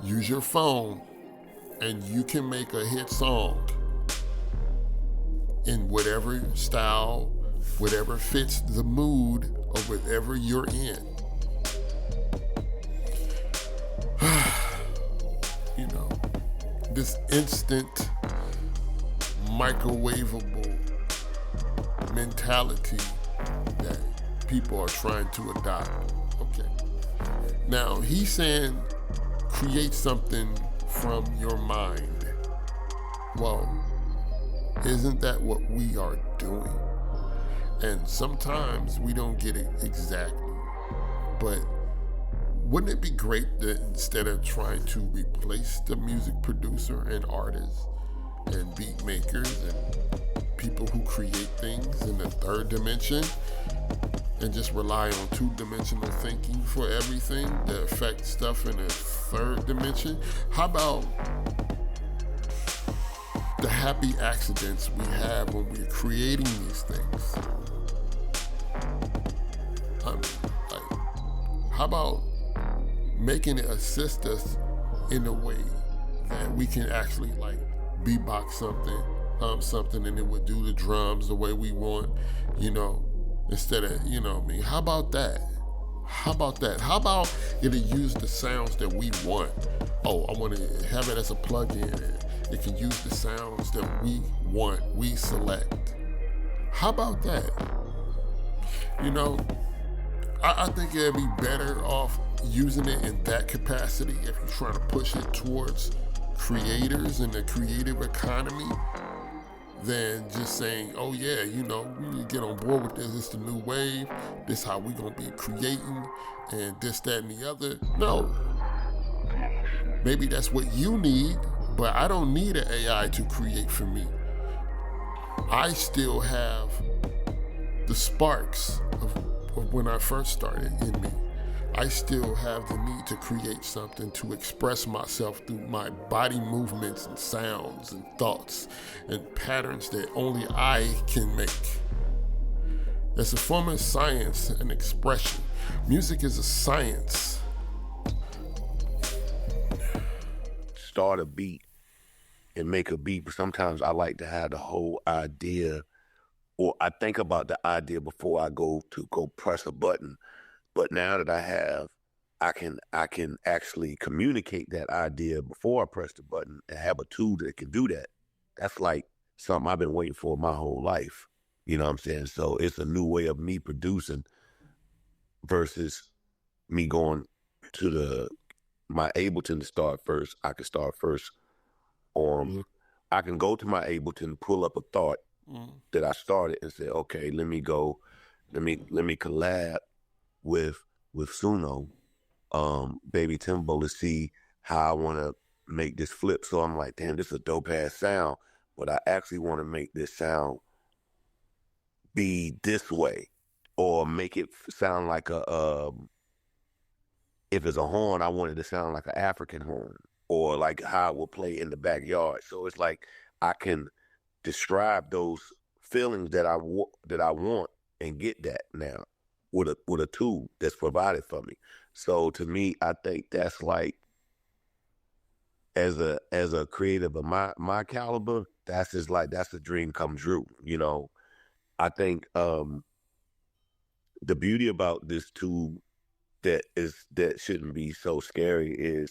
Speaker 4: use your phone, and you can make a hit song in whatever style, whatever fits the mood of whatever you're in. You know, this instant, microwavable mentality that people are trying to adopt. Okay. Now, he's saying create something from your mind. Well, isn't that what we are doing? And sometimes we don't get it exactly. But wouldn't it be great that instead of trying to replace the music producer and artists and beat makers and people who create things in the third dimension and just rely on two-dimensional thinking for everything that affects stuff in the third dimension? How about the happy accidents we have when we're creating these things? How about making it assist us in a way that we can actually like beatbox something, something, and it would do the drums the way we want, you know, instead of, you know what I mean? How about that? How about that? How about it'll use the sounds that we want? Oh, I want to have it as a plug-in and it can use the sounds that we want, we select. How about that? You know, I think it'd be better off using it in that capacity if you're trying to push it towards creators and the creative economy than just saying, oh yeah, you know, we need to get on board with this. It's the new wave. This how we gonna be creating and this, that, and the other. No. Maybe that's what you need, but I don't need an AI to create for me. I still have the sparks of when I first started in me. I still have the need to create something to express myself through my body movements and sounds and thoughts and patterns that only I can make. It's a form of science and expression. Music is a science.
Speaker 1: Start a beat and make a beat, but sometimes I like to have the whole idea, or I think about the idea before I go press a button. But now that I can actually communicate that idea before I press the button and have a tool that can do that. That's like something I've been waiting for my whole life. You know what I'm saying? So it's a new way of me producing versus me going to my Ableton to start first. I can start first. I can go to my Ableton, pull up a thought that I started and say, okay, let me collab with Suno, Baby Timbo, to see how I want to make this flip. So I'm like, damn, this is a dope ass sound, but I actually want to make this sound be this way, or make it sound like if it's a horn, I want it to sound like an African horn, or like how it will play in the backyard. So it's like I can describe those feelings that I want and get that now with a tool that's provided for me. So to me, I think that's like, as a creative of my caliber, that's just like, that's a dream come true. You know, I think the beauty about this tool that shouldn't be so scary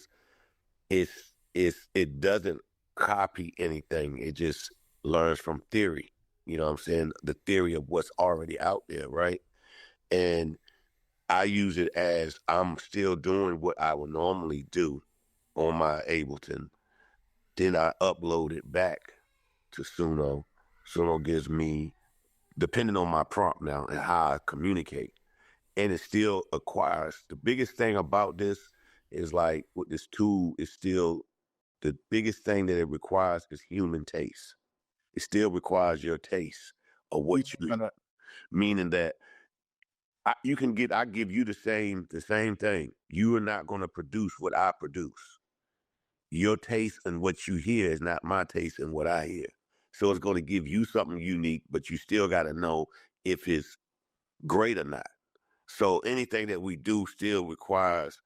Speaker 1: is it doesn't copy anything. It just learns from theory. You know what I'm saying? The theory of what's already out there, right? And I use it as I'm still doing what I would normally do on my Ableton. Then I upload it back to Suno. Suno gives me, depending on my prompt now and how I communicate, and it still acquires. The biggest thing about this is, like, with this tool, is still the biggest thing that it requires is human taste. It still requires your taste of what you, meaning that I give you the same thing. You are not going to produce what I produce. Your taste and what you hear is not my taste and what I hear. So it's going to give you something unique, but you still got to know if it's great or not. So anything that we do still requires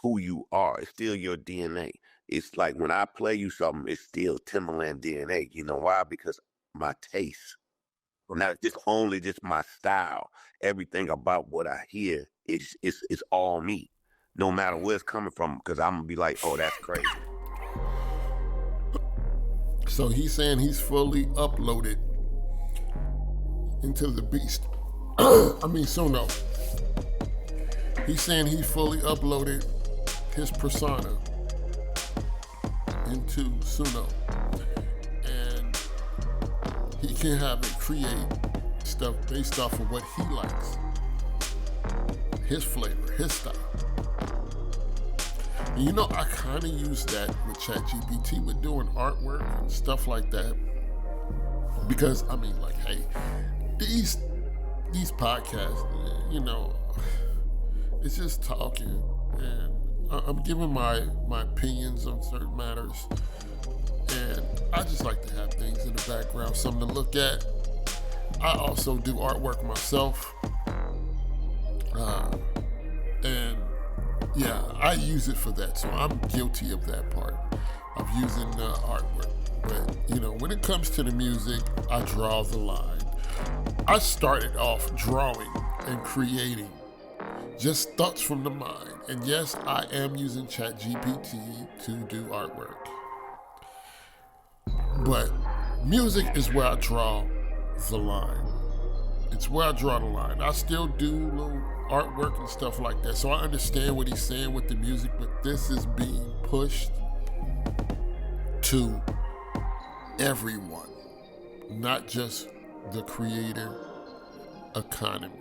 Speaker 1: who you are. It's still your DNA. It's like when I play you something, it's still Timbaland DNA. You know why? Because my taste. Not just only just my style. Everything about what I hear is all me, no matter where it's coming from. Because I'm gonna be like, oh, that's crazy.
Speaker 4: So he's saying he's fully uploaded into the beast. Suno. He's saying he fully uploaded his persona into Suno. And he can have it create stuff based off of what he likes. His flavor, his style. And you know, I kind of use that with ChatGPT with doing artwork and stuff like that. Because, hey, these podcasts, you know, it's just talking, and I'm giving my opinions on certain matters, and I just like to have things in the background, something to look at. I also do artwork myself, and yeah, I use it for that, so I'm guilty of that part, of using artwork. But, you know, when it comes to the music, I draw the line. I started off drawing and creating, just thoughts from the mind. And yes, I am using ChatGPT to do artwork. But music is where I draw the line. It's where I draw the line. I still do little artwork and stuff like that, so I understand what he's saying with the music, but this is being pushed to everyone, not just the creator economy.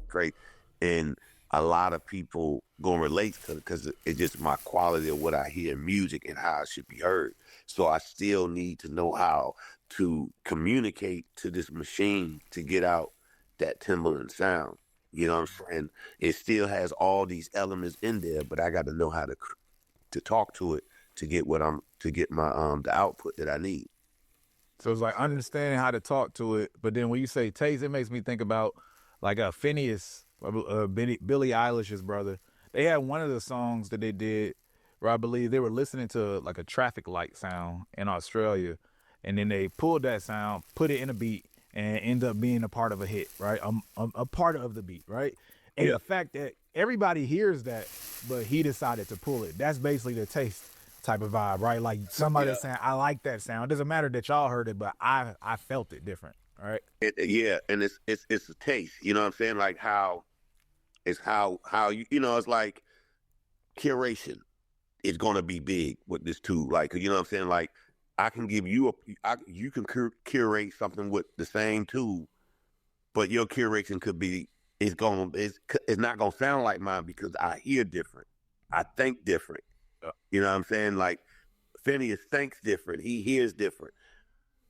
Speaker 1: Great. And a lot of people gonna relate because it's just my quality of what I hear in music and how it should be heard. So I still need to know how to communicate to this machine to get out that Timbaland sound. You know what I'm saying? It still has all these elements in there, but I got to know how to talk to it to get my the output that I need.
Speaker 2: So it's like understanding how to talk to it, but then when you say taste, it makes me think about like Phineas, Billie Eilish's brother. They had one of the songs that they did where I believe they were listening to like a traffic light sound in Australia, and then they pulled that sound, put it in a beat, and end up being a part of a hit, right? A part of the beat, right? And the fact that everybody hears that, but he decided to pull it. That's basically the taste type of vibe, right? Like somebody that's saying, I like that sound. It doesn't matter that y'all heard it, but I felt it different, right?
Speaker 1: Yeah, and it's a taste. You know what I'm saying? Like how it's how you know, it's like curation is gonna be big with this tool. Like, you know what I'm saying? Like I can give you you can curate something with the same tool, but your curation could be it's not gonna sound like mine because I hear different, I think different. You know what I'm saying? Like Phineas thinks different, he hears different,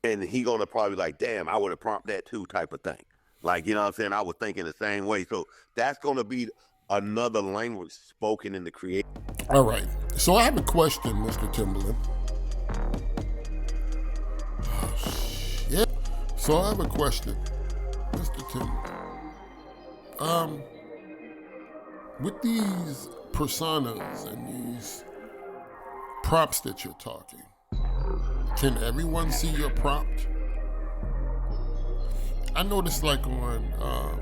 Speaker 1: and he gonna probably like, damn, I would have prompted that too, type of thing. Like, you know what I'm saying? I was thinking the same way. So that's gonna be another language spoken in the creation.
Speaker 4: All right. So I have a question, Mr. Timbaland. Oh, shit. So I have a question, Mr. Timbaland. With these personas and these prompts that you're talking, can everyone see your prompt? I noticed like on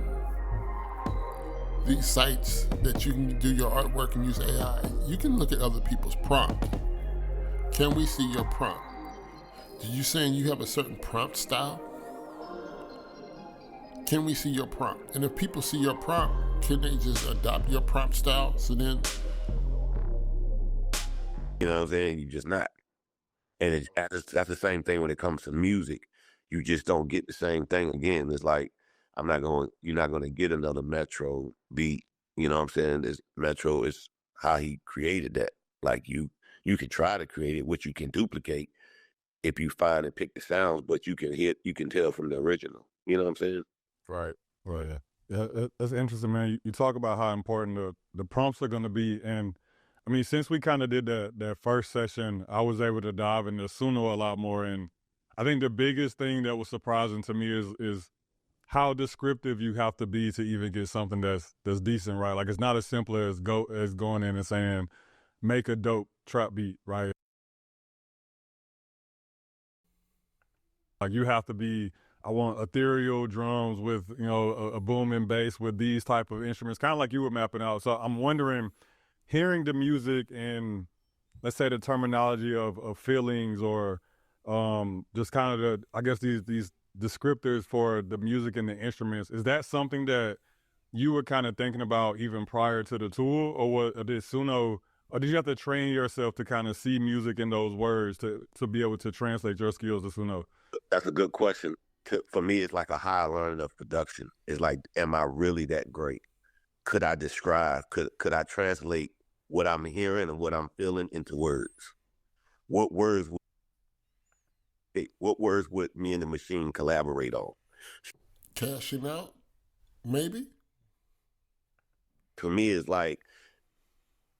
Speaker 4: these sites that you can do your artwork and use AI, you can look at other people's prompt. Can we see your prompt? Are you saying you have a certain prompt style? Can we see your prompt? And if people see your prompt, can they just adopt your prompt style? So then,
Speaker 1: you know what I'm saying? You just not. And that's the same thing when it comes to music. You just don't get the same thing again. It's like, you're not going to get another Metro beat. You know what I'm saying? This Metro is how he created that. Like you can try to create it, which you can duplicate if you find and pick the sounds, but you can tell from the original. You know what I'm saying?
Speaker 6: Right. Yeah. That's interesting, man. You talk about how important the prompts are going to be. And I mean, since we kind of did that first session, I was able to dive into Suno a lot more. And I think the biggest thing that was surprising to me is how descriptive you have to be to even get something that's decent, right? Like it's not as simple as going in and saying, make a dope trap beat, right? Like you have to be, I want ethereal drums with, you know, a booming bass with these type of instruments, kind of like you were mapping out. So I'm wondering, hearing the music and let's say the terminology of feelings or just kind of the, I guess these descriptors for the music and the instruments, is that something that you were kind of thinking about even prior to the tool, or did Suno, or did you have to train yourself to kind of see music in those words to be able to translate your skills to Suno?
Speaker 1: That's a good question. For me, it's like a high learning of production. It's like, am I really that great? Could I describe? Could I translate what I'm hearing and what I'm feeling into words? What words would me and the machine collaborate on?
Speaker 4: Cashing out, maybe?
Speaker 1: For me, it's like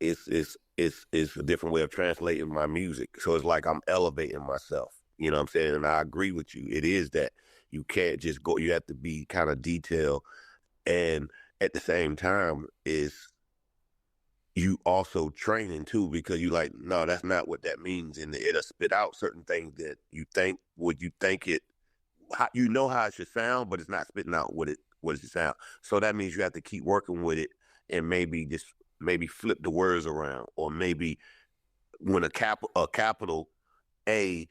Speaker 1: it's a different way of translating my music. So it's like I'm elevating myself. You know what I'm saying? And I agree with you. It is that you can't just go. You have to be kind of detailed, and at the same time, is you also training too, because you like, no, that's not what that means, and it'll spit out certain things that you think you know how it should sound, but it's not spitting out what it should sound. So that means you have to keep working with it, and maybe flip the words around, or maybe when a capital A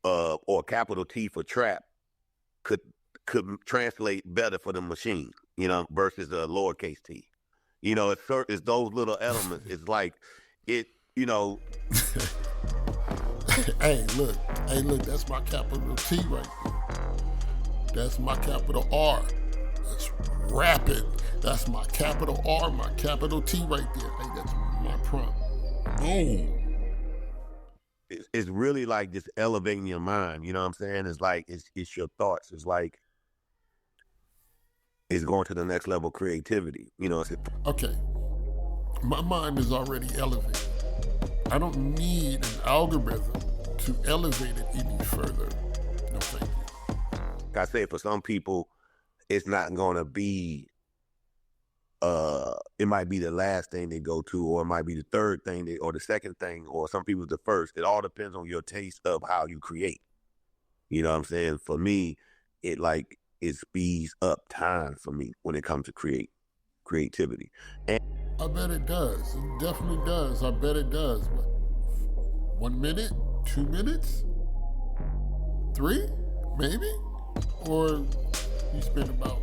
Speaker 1: or a capital T for trap could translate better for the machine, you know, versus a lowercase t. You know, it's those little elements. It's like it, you know.
Speaker 4: Hey, look, that's my capital T right there. That's my capital R. That's rapid. That's my capital R, my capital T right there. Hey, that's my prompt. Boom.
Speaker 1: It's really like just elevating your mind. You know what I'm saying? It's like it's your thoughts. It's like it's going to the next level of creativity. You know.
Speaker 4: Okay, my mind is already elevated. I don't need an algorithm to elevate it any further. No, thank you.
Speaker 1: Like I say, for some people, it's not going to be. It might be the last thing they go to, or it might be the third thing or the second thing, or some people the first. It all depends on your taste of how you create. You know what I'm saying? For me, it speeds up time for me when it comes to creativity. And
Speaker 4: I bet it does. It definitely does. I bet it does. But 1 minute, 2 minutes, 3, maybe? Or you spend about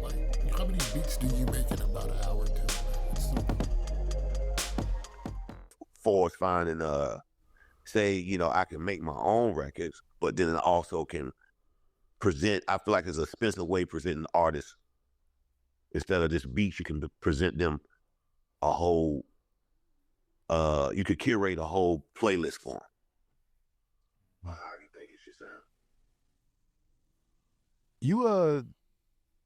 Speaker 4: how many beats do you make in about an hour or two?
Speaker 1: for finding say, you know, I can make my own records, but then I also can present. I feel like there's an expensive way of presenting artists. Instead of just beats, you can present them a whole, you could curate a whole playlist for them. How do you think it should sound?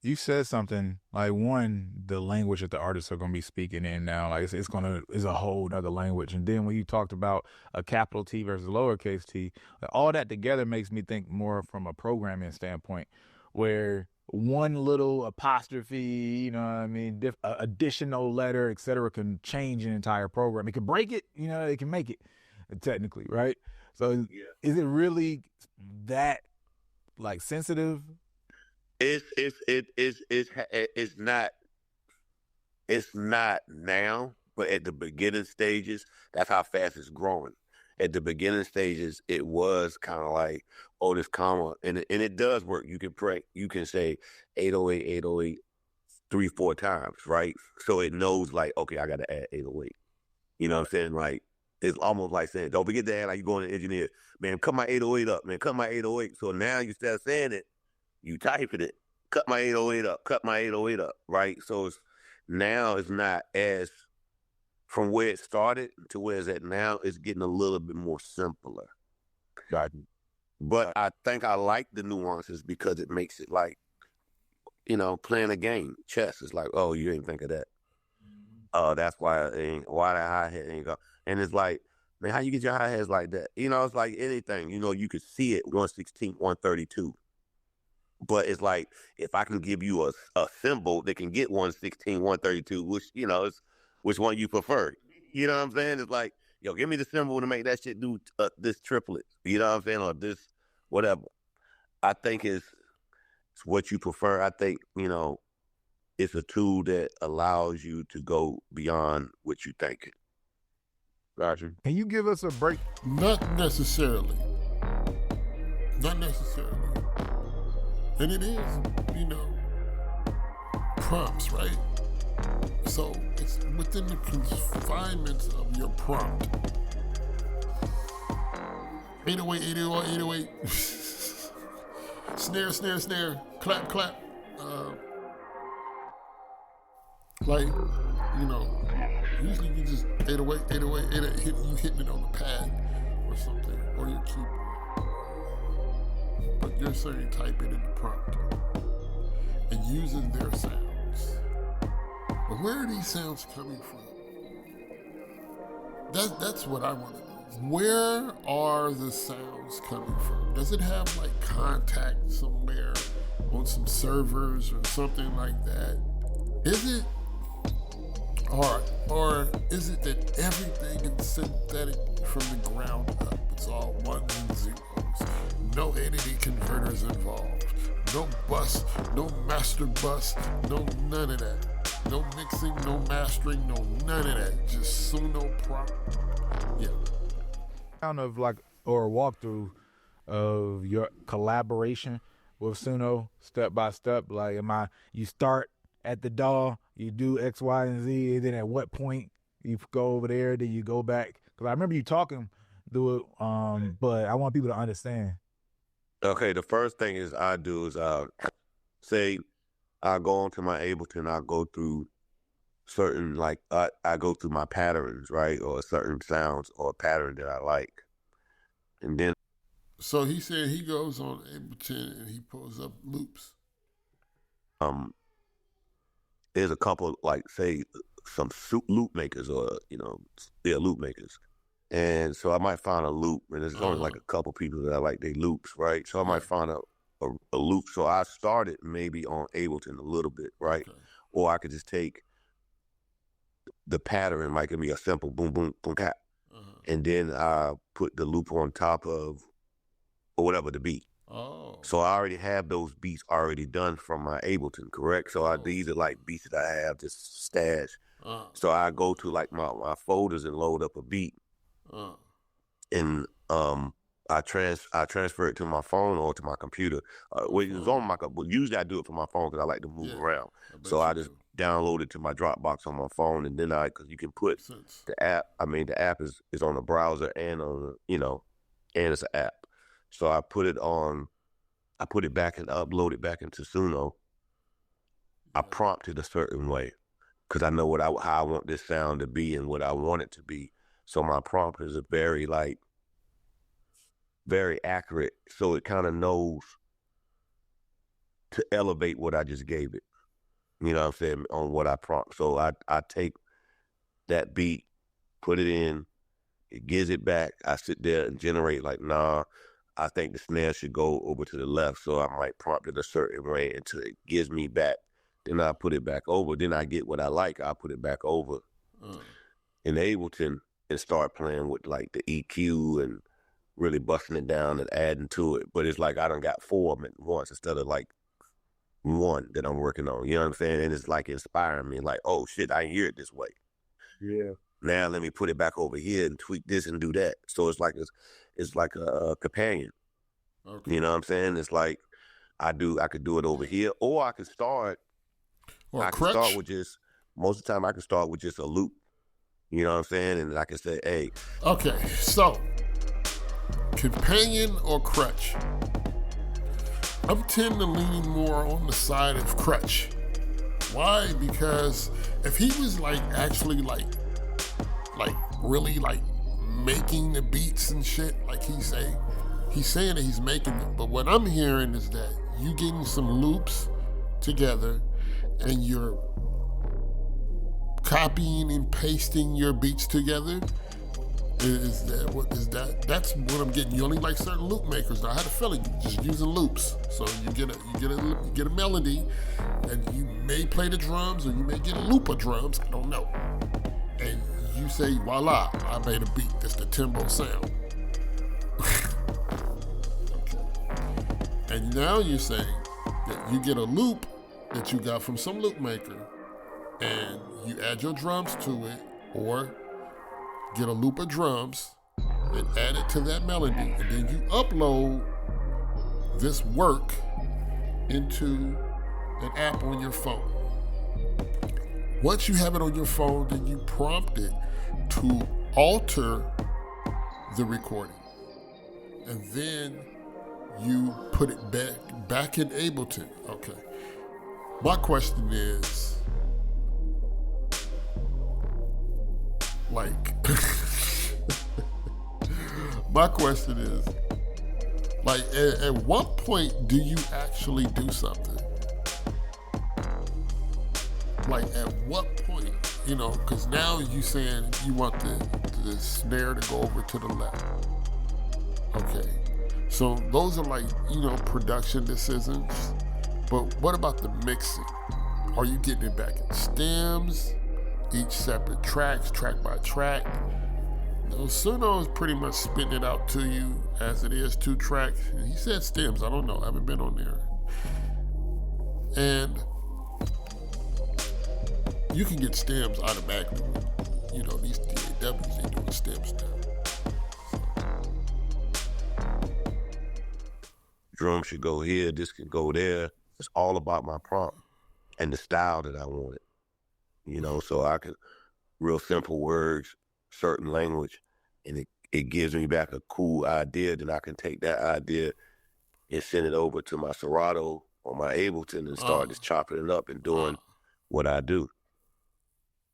Speaker 2: You said something like, one, the language that the artists are going to be speaking in now, like it's a whole nother language. And then when you talked about a capital T versus lowercase t, all that together makes me think more from a programming standpoint, where one little apostrophe, you know what I mean, additional letter, et cetera, can change an entire program. It can break it, you know, it can make it technically, right? So Is it really that sensitive?
Speaker 1: It's not now, but at the beginning stages, that's how fast it's growing. At the beginning stages, it was kind of like, oh, this comma, and it does work. You can say 808, 808 3-4 times, right? So it knows like, okay, I got to add 808. You know what I'm saying? Like, it's almost like saying, don't forget to add, like you going to engineer, man, cut my 808 up, man, cut my 808. So now you start saying it, you typing it, cut my 808 up, cut my 808 up, right? So now it's not as, from where it started to where it's at now, it's getting a little bit more simpler.
Speaker 2: Got you.
Speaker 1: But I think I like the nuances because it makes it like, you know, playing a game, chess. It's like, oh, you ain't think of that. Oh, that's why the hi-hat ain't go. And it's like, man, how you get your hi-hats like that? You know, it's like anything. You know, you could see it 116, 132. But it's like, if I can give you a symbol that can get 116, 132, which, you know, is which one you prefer. You know what I'm saying? It's like, yo, give me the symbol to make that shit do this triplet. You know what I'm saying? Or this, whatever. I think it's what you prefer. I think, you know, it's a tool that allows you to go beyond what you think.
Speaker 9: Got you.
Speaker 2: Can you give us a break?
Speaker 4: Not necessarily. Not necessarily. And it is, you know, prompts, right? So it's within the confinements of your prompt. 808, 808, 808. Snare, snare, snare. Clap, clap. Like, you know, usually you just 808, 808, 808, you hitting it on the pad or something, or your keyboard. But you're saying type it in the prompt and using their sounds. But where are these sounds coming from? That's what I want to know. Where are the sounds coming from? Does it have like contact somewhere on some servers or something like that? Is it? Or is it that everything is synthetic from the ground up? It's all ones and zeros. No entity converters involved. No bus, no master bus, no none of that. No mixing, no mastering, no none of that. Just Suno prompt. Yeah.
Speaker 2: Kind of like, or a walkthrough of your collaboration with Suno step by step. Like, you start at the DAW, you do X, Y, and Z, and then at what point you go over there, then you go back? Because I remember you talking through it, but I want people to understand.
Speaker 9: Okay, the first thing I do is say I go onto my Ableton, I go through certain, like, I go through my patterns, right? Or certain sounds or a pattern that I like. And then.
Speaker 4: So he said he goes on Ableton and he pulls up loops.
Speaker 9: There's a couple, like, say, some loop makers or, you know, loop makers. And so I might find a loop, and there's only like a couple people that I like their loops, right? So I might find a loop. So I started maybe on Ableton a little bit, right? Okay. Or I could just take the pattern, might give me a simple boom, boom, boom, cap. And then I put the loop on top of, or whatever, the beat. Oh. So I already have those beats already done from my Ableton, correct? So these are like beats that I have just stashed. So I go to like my folders and load up a beat. And I transfer it to my phone or to my computer. It's on my, usually I do it from my phone because I like to move around. So I just download it to my Dropbox on my phone, and then because you can put the app. I mean, the app is on the browser and on and it's an app. So I put it back and upload it back into Suno. I prompt it a certain way because I know how I want this sound to be and what I want it to be. So my prompt is very accurate. So it kind of knows to elevate what I just gave it. You know what I'm saying? On what I prompt. So I take that beat, put it in, it gives it back. I sit there and generate like, nah, I think the snare should go over to the left. So I might prompt it a certain way until it gives me back. Then I put it back over. Then I get what I like. I put it back over in Ableton and start playing with like the EQ and really busting it down and adding to it. But it's like I done got 4 of them at once instead of like one that I'm working on. You know what I'm saying? And it's like inspiring me. Like, oh shit, I hear it this way.
Speaker 2: Yeah.
Speaker 9: Now let me put it back over here and tweak this and do that. So it's like a companion. Okay. You know what I'm saying? It's like I could do it over here, or I could start.
Speaker 4: Or
Speaker 9: I can start with just, most of the time I can start with just a loop. You know what I'm saying? And I can say, hey.
Speaker 4: Okay, so companion or crutch? I'm tending to lean more on the side of crutch. Why? Because if he was like actually like really like making the beats and shit, like he's saying that he's making them. But what I'm hearing is that you getting some loops together and you're copying and pasting your beats together. That's what I'm getting. You only like certain loop makers. Now I had a feeling just using loops. So you get a melody, and you may play the drums, or you may get a loop of drums. I don't know. And you say, voila, I made a beat. That's the Timbo sound. Okay. And now you're saying that you get a loop that you got from some loop maker, and you add your drums to it, or get a loop of drums and add it to that melody, and then you upload this work into an app on your phone. Once you have it on your phone, then you prompt it to alter the recording. And then you put it back in Ableton. Okay. My question is, at what point do you actually do something? Like, at what point? You know, because now you saying you want the snare to go over to the left. Okay. So those are like, you know, production decisions. But what about the mixing? Are you getting it back in stems, each separate tracks, track by track? No, Suno is pretty much spitting it out to you as it is, 2 tracks. And he said stems, I don't know, I haven't been on there. And you can get stems automatically. You know, these DAWs, they doing stems now.
Speaker 9: Drum should go here, this can go there. It's all about my prompt and the style that I wanted. You know, so I could, real simple words, certain language, and it gives me back a cool idea. Then I can take that idea and send it over to my Serato or my Ableton and start just chopping it up and doing what I do.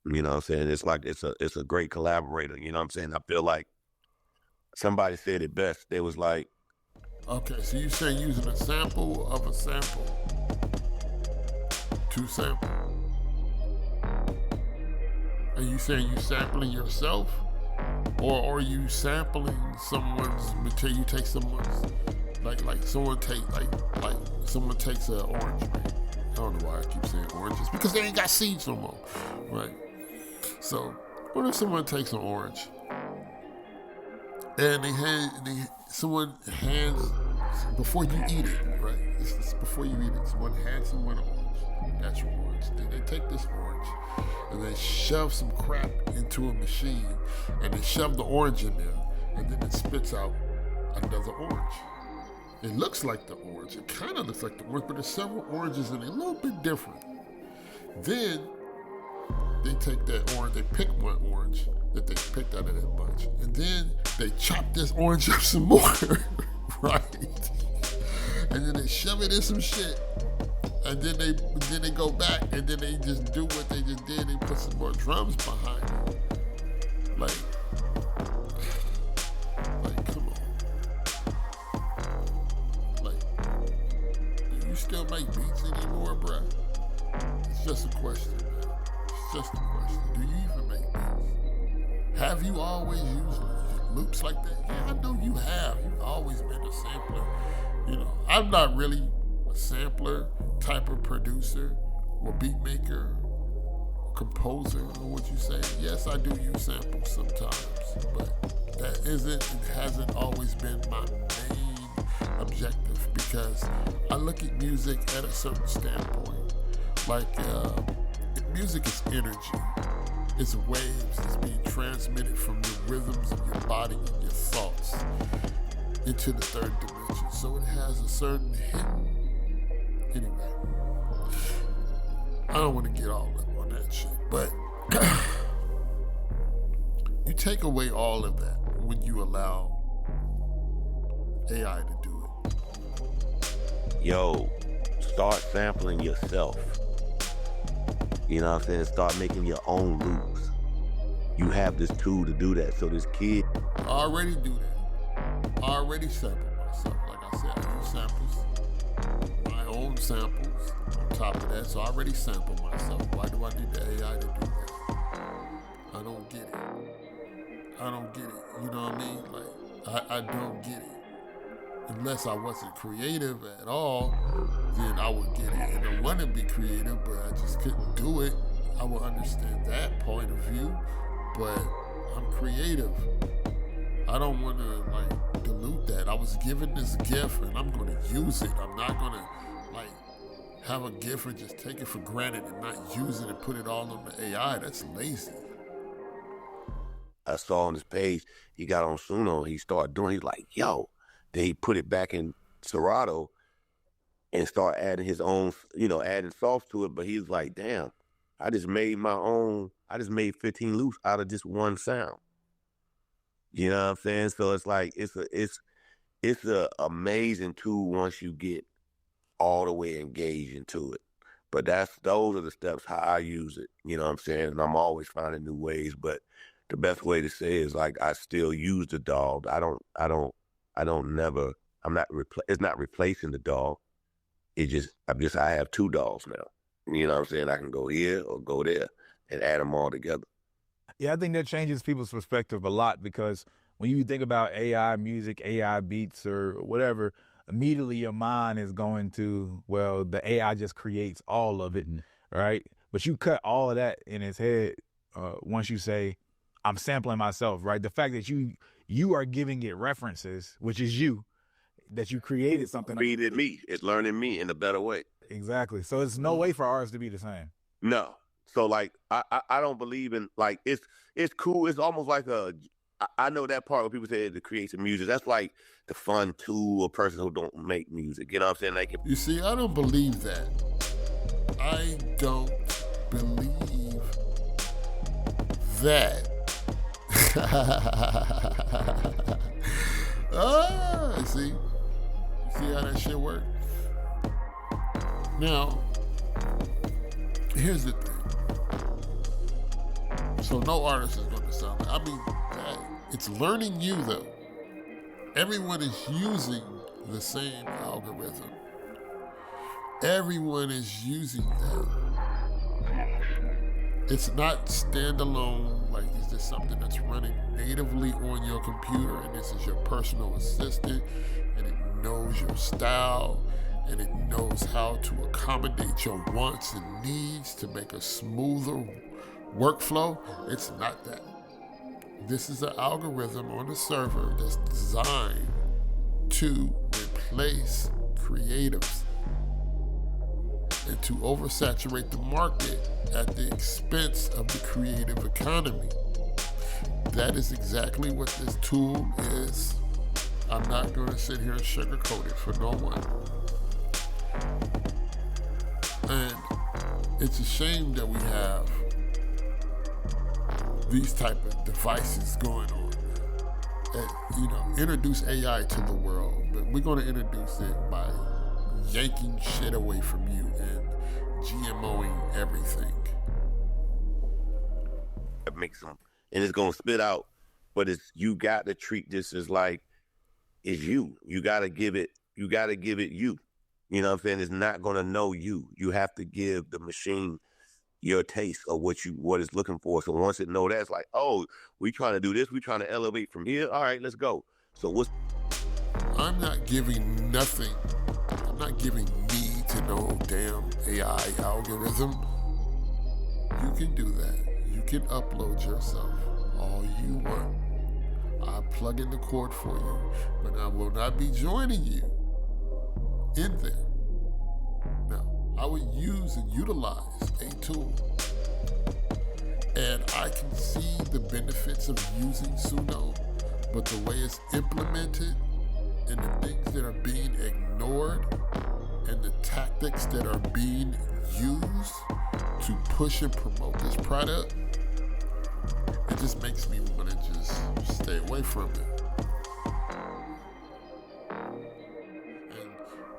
Speaker 9: You know what I'm saying? It's like, it's a great collaborator. You know what I'm saying? I feel like somebody said it best. They was like,
Speaker 4: okay, so you say using a sample of a sample to sample. Are you saying you sampling yourself? Or are you sampling someone's material? You take someone's, like someone takes an orange, right? I don't know why I keep saying oranges, because they ain't got seeds no more, right? So, what if someone takes an orange and someone hands, before you eat it, right? It's before you eat it, someone hands someone an orange, natural orange. Then they take this orange and they shove some crap into a machine and they shove the orange in there, and then it spits out another orange. It looks like the orange, it kind of looks like the orange, but there's several oranges in it, a little bit different. Then they take that orange, they pick one orange that they picked out of that bunch, and then they chop this orange up some more, right? And then they shove it in some shit, and then they go back, and then they just do what they just did. They put some more drums behind it. Like, come on. Like, do you still make beats anymore, bruh? It's just a question, man. It's just a question. Do you even make beats? Have you always used loops like that? Yeah, I know you have. You've always been a sampler. You know, I'm not really a sampler type of producer or beat maker, or composer, or what you say. Yes, I do use samples sometimes, but that hasn't always been my main objective, because I look at music at a certain standpoint. Like, music is energy. It's waves that's being transmitted from your rhythms of your body and your thoughts into the third dimension. So it has a certain hidden. Anyway, I don't want to get all up on that shit, but you take away all of that when you allow AI to do it.
Speaker 9: yo, start sampling yourself. You know what I'm saying? Start making your own loops. You have this tool to do that. So this kid,
Speaker 4: I already do that. I already sample myself. Like I said, I use samples, my own samples on top of that. So I already sample myself. Why do I need the AI to do that? I don't get it. I don't get it. You know what I mean? Like, I don't get it. Unless I wasn't creative at all, then I would get it. And I want to be creative, but I just couldn't do it. I would understand that point of view, but I'm creative. I don't want to like dilute that. I was given this gift and I'm going to use it. I'm not going to like have a gift and just take it for granted and not use it and put it all on the AI. That's lazy.
Speaker 9: I saw on his page, he got on Suno, he started doing, he's like, yo. Then he put it back in Serato and start adding his own, adding sauce to it. But he was like, damn, I just made 15 loops out of just one sound. You know what I'm saying? So it's like, it's a amazing tool once you get all the way engaged into it. But those are the steps how I use it. You know what I'm saying? And I'm always finding new ways. But the best way to say it is like I still use the dog. It's not replacing the dog. I have two dogs now. You know what I'm saying? I can go here or go there and add them all together.
Speaker 2: Yeah, I think that changes people's perspective a lot, because when you think about AI music, AI beats, or whatever, immediately your mind is going to, well, the AI just creates all of it, right? But you cut all of that in his head once you say, I'm sampling myself, right? The fact that you are giving it references, which is you, that you created something.
Speaker 9: Reading me. It's learning me in a better way.
Speaker 2: Exactly. So it's no way for ours to be the same.
Speaker 9: No. So like I don't believe in, like, it's cool. It's almost like I know that part where people say to create some music. That's like the fun to a person who don't make music. You know what I'm saying?
Speaker 4: You see, I don't believe that. I don't believe that. See? You see how that shit works? Now, here's the thing. So no artist is going to sound like, it's learning you though. Everyone is using the same algorithm. Everyone is using that. It's not standalone, like it's just something that's running natively on your computer, and this is your personal assistant, and it knows your style, and it knows how to accommodate your wants and needs to make a smoother workflow. It's not that. This is an algorithm on the server that's designed to replace creatives and to oversaturate the market at the expense of the creative economy. That is exactly what this tool is. I'm not going to sit here and sugarcoat it for no one. And it's a shame that we have these type of devices going on. And, introduce AI to the world, but we're going to introduce it by yanking shit away from you and GMOing everything.
Speaker 9: It makes them, and it's gonna spit out, but you got to treat this as like it's you. You gotta give it you. You know what I'm saying? It's not gonna know you. You have to give the machine your taste of what it's looking for. So once it know that, it's like, oh, we trying to do this, we trying to elevate from here. All right, let's go. So
Speaker 4: I'm not giving nothing. I'm not giving me to no damn AI algorithm. You can do that. You can upload yourself all you want. I'll plug in the cord for you, but I will not be joining you in there. Now, I would use and utilize a tool, and I can see the benefits of using Suno, but the way it's implemented and the things that are being ignored and the tactics that are being used to push and promote this product, it just makes me want to just stay away from it. And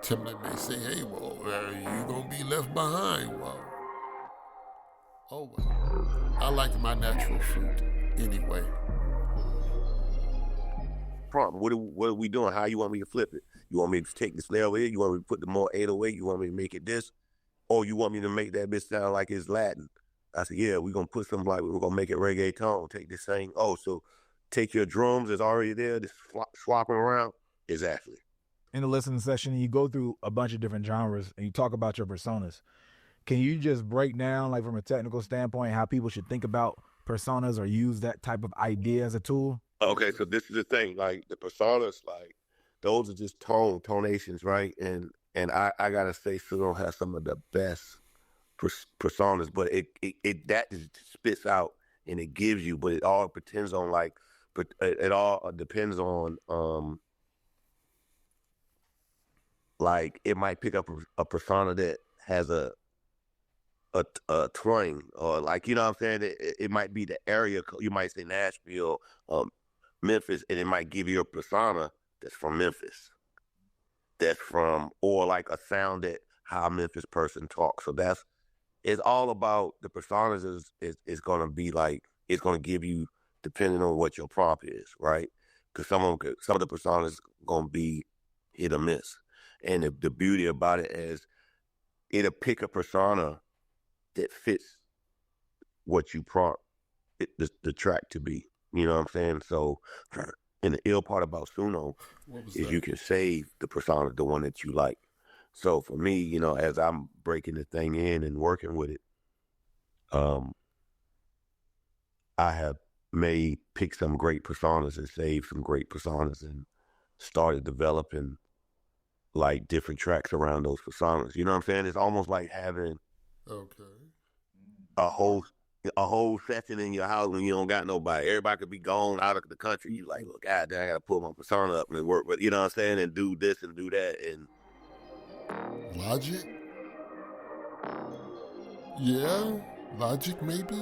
Speaker 4: Timbaland may say, hey, well, you gonna be left behind. Well, oh well. I like my natural fruit anyway.
Speaker 9: Prompt, what are we doing? How you want me to flip it? You want me to take the snare over here? You want me to put the more 808? You want me to make it this? Or you want me to make that bitch sound like it's Latin? I said, yeah, we're going to put something like, we're going to make it reggaeton. Take this thing. Oh, so take your drums that's already there, just swap them around. Exactly.
Speaker 2: In the listening session, you go through a bunch of different genres and you talk about your personas. Can you just break down, like from a technical standpoint, how people should think about personas or use that type of idea as a tool?
Speaker 9: Okay, so this is the thing. Like the personas, like those are just tonations, right? And I gotta say, Suno has some of the best personas, but it that just spits out and it gives you, but it all depends on but it all depends on like it might pick up a persona that has a twang, or like, you know what I'm saying? It might be the area, you might say Nashville, Memphis, and it might give you a persona that's from Memphis. That's from, or like a sound that how a Memphis person talks. So it's all about the personas is going to be like, it's going to give you, depending on what your prompt is, right? Because some of the personas going to be hit or miss. And the beauty about it is it'll pick a persona that fits what you prompt the track to be. You know what I'm saying? So, and the ill part about Suno is you can save the persona, the one that you like. So for me, you know, as I'm breaking the thing in and working with it, I have picked some great personas and saved some great personas and started developing like different tracks around those personas. You know what I'm saying? It's almost like having a whole session in your house when you don't got nobody. Everybody could be gone out of the country. You like, look, God, I gotta pull my persona up and work with, you know what I'm saying, and do this and do that. And
Speaker 4: Logic? Yeah, Logic maybe?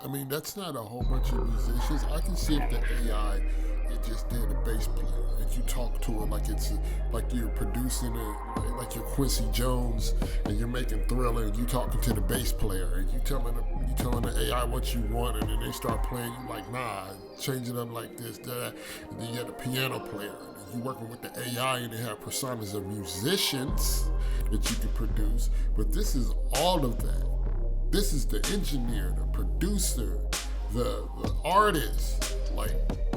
Speaker 4: I mean, that's not a whole bunch of musicians. I can see if the AI is just there, the bass player, and you talk to it like it's like you're producing it, like you're Quincy Jones, and you're making Thriller, and you talking to the bass player, and you telling the AI what you want, and then they start playing. You like, nah, change it up like this, that, and then you got the piano player, and you working with the AI, and they have personas of musicians that you can produce. But this is all of that. This is the engineer, the producer, the artist, like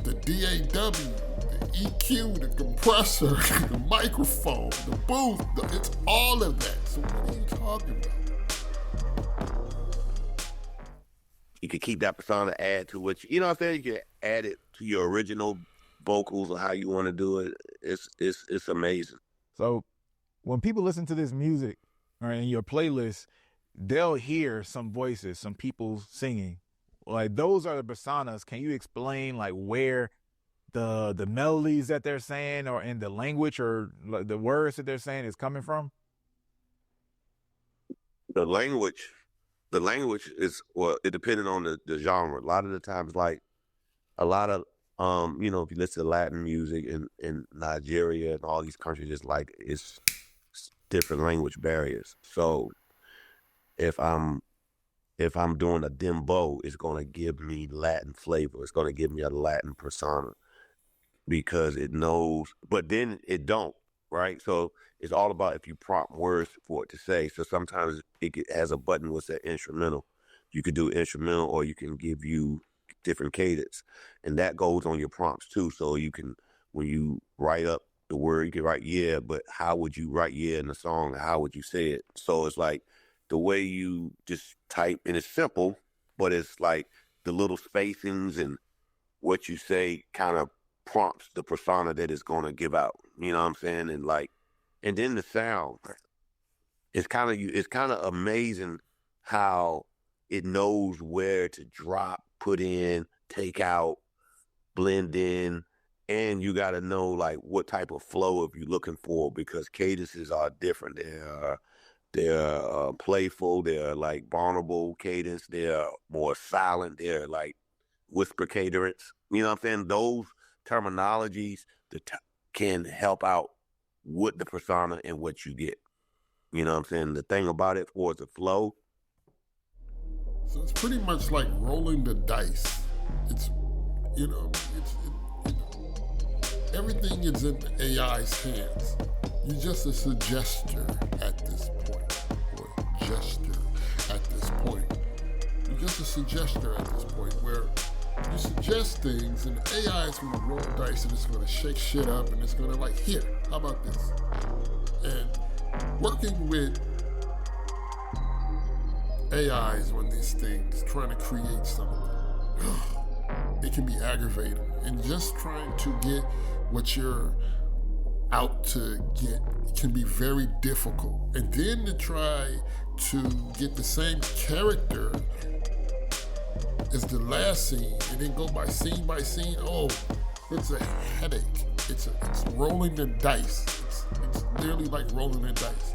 Speaker 4: the DAW, the EQ, the compressor, the microphone, the booth, it's all of that. So what are you talking about?
Speaker 9: you can keep that persona, add to what you know what I'm saying? You can add it to your original vocals or how you want to do it. It's amazing.
Speaker 2: So when people listen to this music, right, in your playlist, they'll hear some voices, some people singing. Like, those are the personas. Can you explain like where the melodies that they're saying, or in the language, or the words that they're saying, is coming from?
Speaker 9: The language is, well, it depended on the genre. A lot of the times, like a lot of you know, if you listen to Latin music in Nigeria and all these countries, it's different language barriers. So if I'm doing a dembow, it's gonna give me Latin flavor. It's gonna give me a Latin persona because it knows, but then it don't, right? So it's all about if you prompt words for it to say. So sometimes it has a button with that instrumental. You could do instrumental, or you can give you different cadence, and that goes on your prompts too. So you can, when you write up the word, you can write yeah, but how would you write yeah in the song? How would you say it? So it's like the way you just type, and it's simple, but it's like the little spacings and what you say kind of prompts the persona that it's going to give out. You know what I'm saying? And like, and then the sound, it's kind of amazing how it knows where to drop, put in, take out, blend in, and you got to know like what type of flow if you're looking for, because cadences are different. They're playful, they're like vulnerable cadence, they're more silent, they're like whisper cadence. You know what I'm saying? Those terminologies can help out with the persona and what you get. You know what I'm saying? The thing about it for the flow.
Speaker 4: So it's pretty much like rolling the dice. It's, you know, everything is in the AI's hands. You're just a suggester at this point, or gesture at this point. You're just a suggester at this point, where you suggest things and the AI is going to roll dice and it's going to shake shit up and it's going to like, here, how about this? And working with AIs on these things, trying to create something, it can be aggravating. And just trying to get what you're out to get can be very difficult. And then to try to get the same character is the last scene, and then go by scene, oh, it's a headache. It's rolling the dice. It's literally like rolling the dice.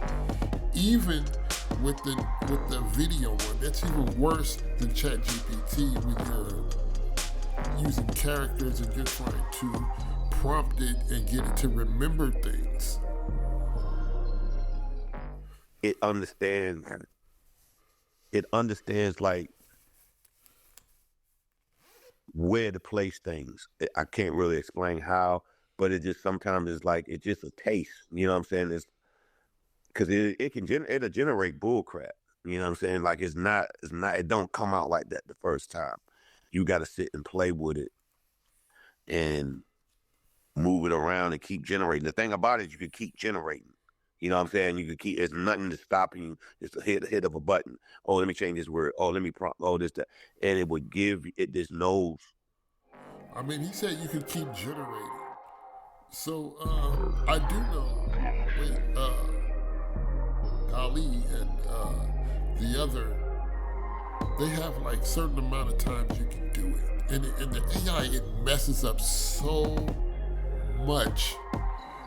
Speaker 4: Even with the video one, that's even worse than ChatGPT when you're using characters and you're trying to prompt it and get it to remember things.
Speaker 9: It understands like where to place things. I can't really explain how, but it just sometimes is like, it's just a taste. You know what I'm saying? It's because it'll generate bull crap. You know what I'm saying? Like it don't come out like that the first time. You got to sit and play with it and move it around and keep generating. The thing about it, you can keep generating. You know what I'm saying? You can keep. There's nothing to stop you. It's a hit of a button. Oh, let me change this word. Oh, let me prompt. Oh, this that, and it would give it this knows.
Speaker 4: I mean, he said you could keep generating. So I do know. Ali and the other, they have like certain amount of times you can do it, and the AI, it messes up so much.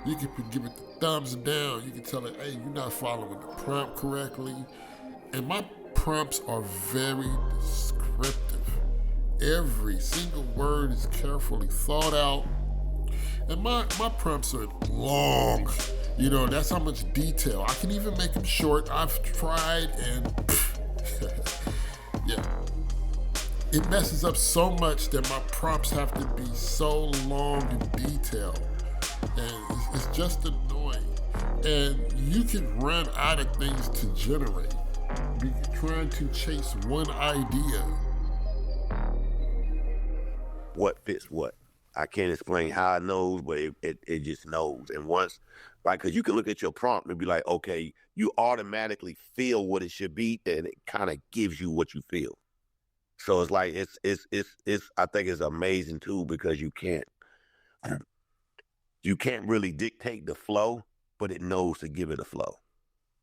Speaker 4: You can give it the thumbs down. You can tell it, hey, you're not following the prompt correctly. And my prompts are very descriptive. Every single word is carefully thought out. And my prompts are long. You know, that's how much detail. I can even make them short. I've tried and yeah. It messes up so much that my prompts have to be so long and detailed. And it's just annoying. And you can run out of things to generate. You're trying to chase one idea.
Speaker 9: What fits what? I can't explain how it knows, but it just knows. And once, right, because you can look at your prompt and be like, okay, you automatically feel what it should be, and it kind of gives you what you feel. So it's like, it's I think it's amazing too, because you can't really dictate the flow, but it knows to give it a flow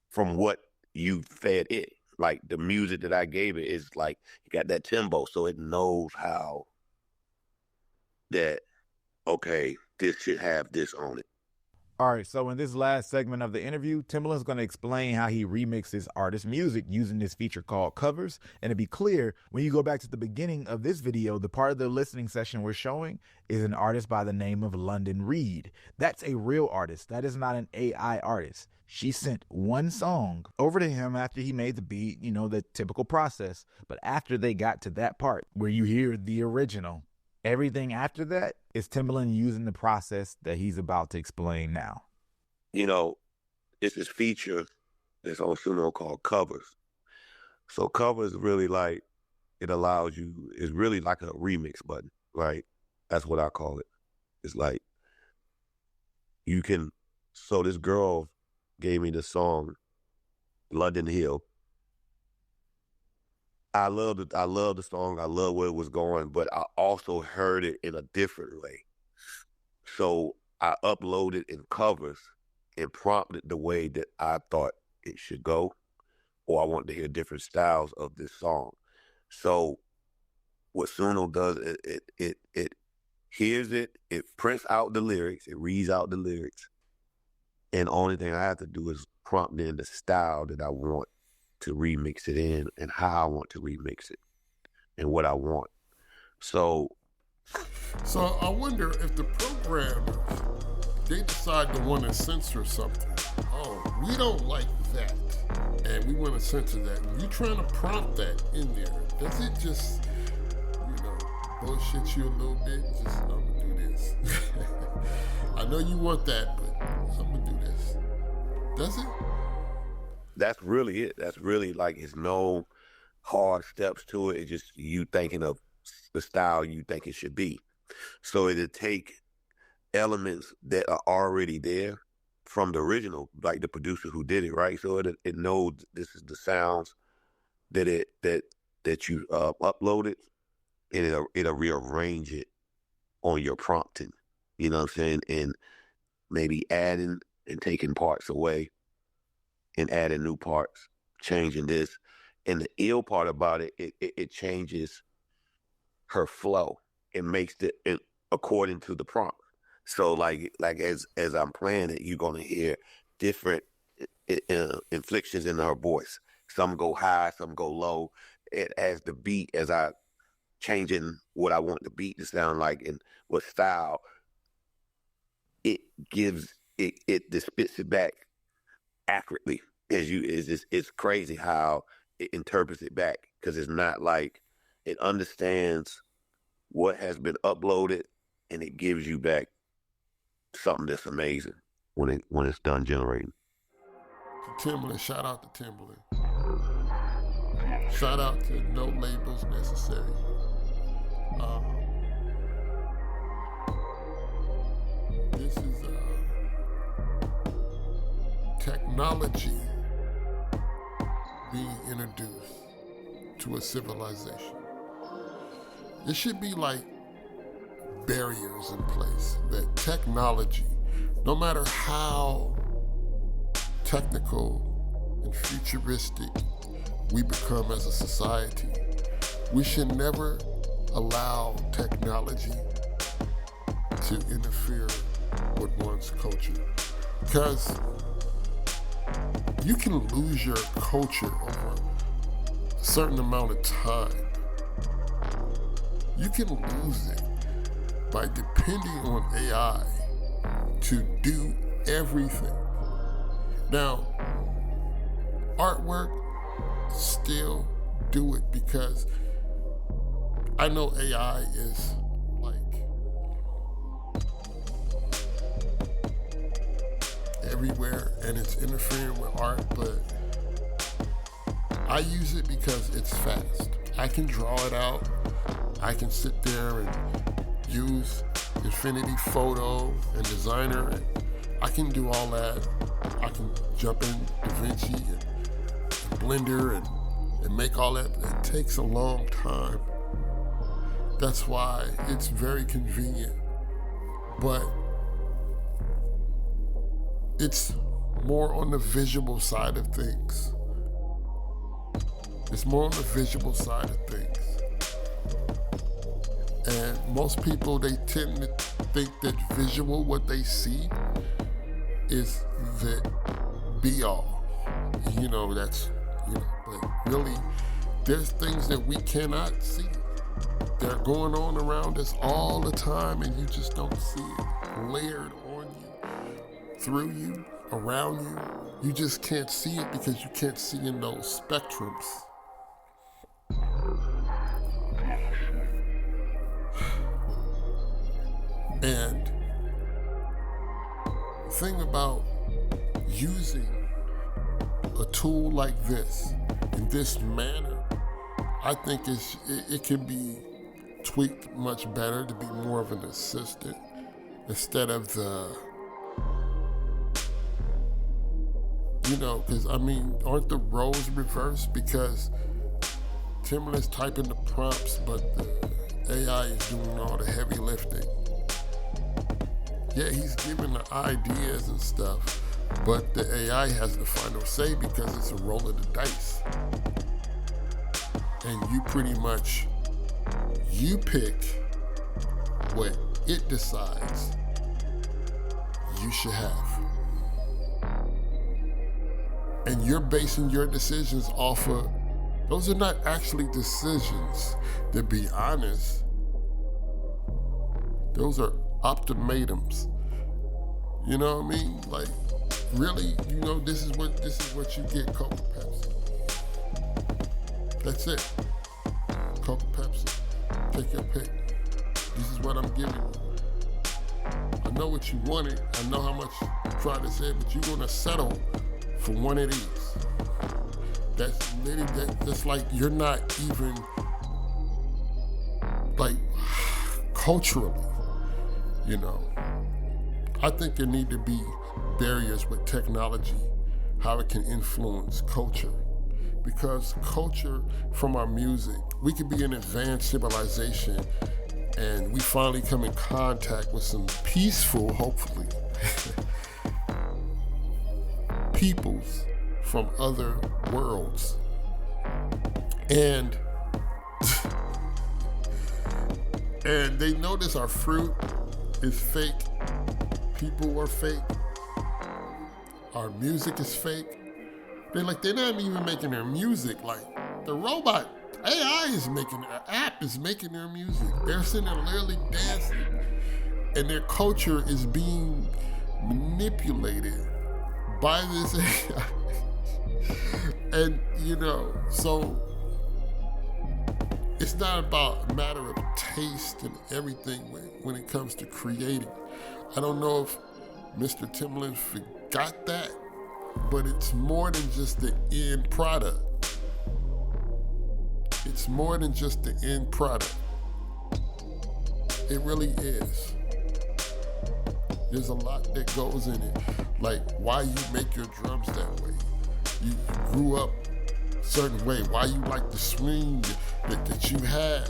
Speaker 9: from what you fed it. Like the music that I gave it is like, you got that tempo, so it knows how that, okay, this should have this on it.
Speaker 2: All right, so in this last segment of the interview, Timbaland's going to explain how he remixes artist music using this feature called Covers. And to be clear, when you go back to the beginning of this video, the part of the listening session we're showing is an artist by the name of London Reed. That's a real artist. That is not an AI artist. She sent one song over to him after he made the beat, you know, the typical process. But after they got to that part where you hear the original, everything after that is Timbaland using the process that he's about to explain now.
Speaker 9: You know, it's this feature that's on Suno called Covers. So Covers really like, it allows you, it's really like a remix button, right? That's what I call it. It's like, you can, so this girl gave me the song, London Hill. I love the song. I love where it was going, but I also heard it in a different way. So I uploaded in Covers and prompted the way that I thought it should go, or I wanted to hear different styles of this song. So what Suno does, it hears it, it prints out the lyrics, it reads out the lyrics, and the only thing I have to do is prompt in the style that I want to remix it in, and how I want to remix it, and what I want. So
Speaker 4: I wonder if the programmers, they decide to want to censor something. Oh, we don't like that, and we want to censor that. When you're trying to prompt that in there, does it just, you know, bullshit you a little bit? Just, I'm gonna do this. I know you want that, but I'm gonna do this. Does it?
Speaker 9: that's really it. That's really like, it's no hard steps to it. It's just you thinking of the style you think it should be. So it'll take elements that are already there from the original, like the producer who did it, right? So it knows this is the sounds that you uploaded, and it'll rearrange it on your prompting. You know what I'm saying? And maybe adding and taking parts away, and adding new parts, changing this. And the ill part about it, it changes her flow and makes it according to the prompt. So like as I'm playing it, you're gonna hear different inflections in her voice. Some go high, some go low. As the beat, as I changing what I want the beat to sound like and what style, it gives it spits it back accurately. It's crazy how it interprets it back, because it's not like, it understands what has been uploaded and it gives you back something that's amazing when it's done generating.
Speaker 4: Timbaland, shout out to Timbaland. Shout out to No Labels Necessary. This is technology being introduced to a civilization. There should be like barriers in place that technology, no matter how technical and futuristic we become as a society, we should never allow technology to interfere with one's culture. Because you can lose your culture over a certain amount of time. You can lose it by depending on AI to do everything. Now, artwork, still do it, because I know AI is like everywhere and it's interfering with art, but I use it because it's fast. I can draw it out. I can sit there and use Infinity Photo and Designer, and I can do all that. I can jump in DaVinci and Blender and make all that. It takes a long time. That's why it's very convenient, but it's more on the visual side of things. It's more on the visual side of things. And most people, they tend to think that visual, what they see, is the be all. You know, that's, you know, but really, there's things that we cannot see. They're going on around us all the time, and you just don't see it layered on you, through you, around you. You just can't see it because you can't see in those spectrums. And the thing about using a tool like this in this manner, I think it can be tweaked much better to be more of an assistant instead of the, you know, because I mean, aren't the roles reversed? Because Timbaland's typing the prompts, but the AI is doing all the heavy lifting. Yeah, he's giving the ideas and stuff, but the AI has the final say because it's a roll of the dice. And you pretty much, you pick what it decides you should have. And you're basing your decisions off of, those are not actually decisions, to be honest. Those are ultimatums. You know what I mean? Like, really, you know, this is what you get, Coke and Pepsi. That's it. Coke and Pepsi. Take your pick. This is what I'm giving you. I know what you wanted. I know how much you tried to say, but you're gonna settle for one of these. That's literally, that's like, you're not even, like, culturally, you know. I think there need to be barriers with technology, how it can influence culture. Because culture, from our music, we could be an advanced civilization and we finally come in contact with some peaceful, hopefully, peoples from other worlds. And And they notice our fruit is fake. People are fake. Our music is fake. They're not even making their music. Like, the robot, AI is making, an app is making their music. They're sitting there literally dancing. And their culture is being manipulated by this AI. And, so it's not about a matter of taste and everything when it comes to creating. I don't know if Mr. Timbaland forgot that, but it's more than just the end product. It's more than just the end product. It really is. There's a lot that goes in it. Like, why you make your drums that way. You grew up a certain way. Why you like the swing that you have.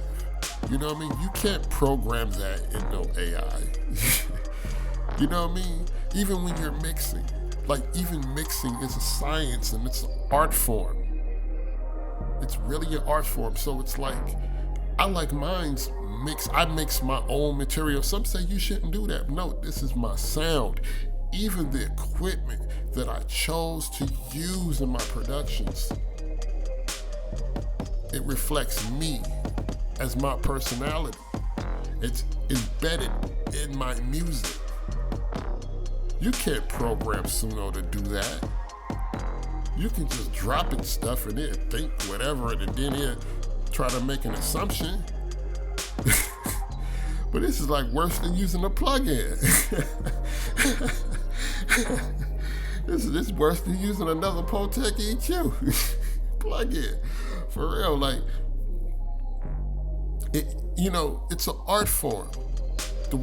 Speaker 4: You know what I mean? You can't program that in no AI. You know what I mean? Even when you're mixing. Like, even mixing is a science and it's an art form. It's really an art form. So it's like, I like mine's mix. I mix my own material. Some say you shouldn't do that. No, this is my sound. Even the equipment that I chose to use in my productions, it reflects me as my personality. It's embedded in my music. You can't program Suno to do that. You can just drop it stuff and it think whatever and then it try to make an assumption. But this is like worse than using a plugin. This is worse than using another Protect EQ plugin. For real, like, it's an art form. The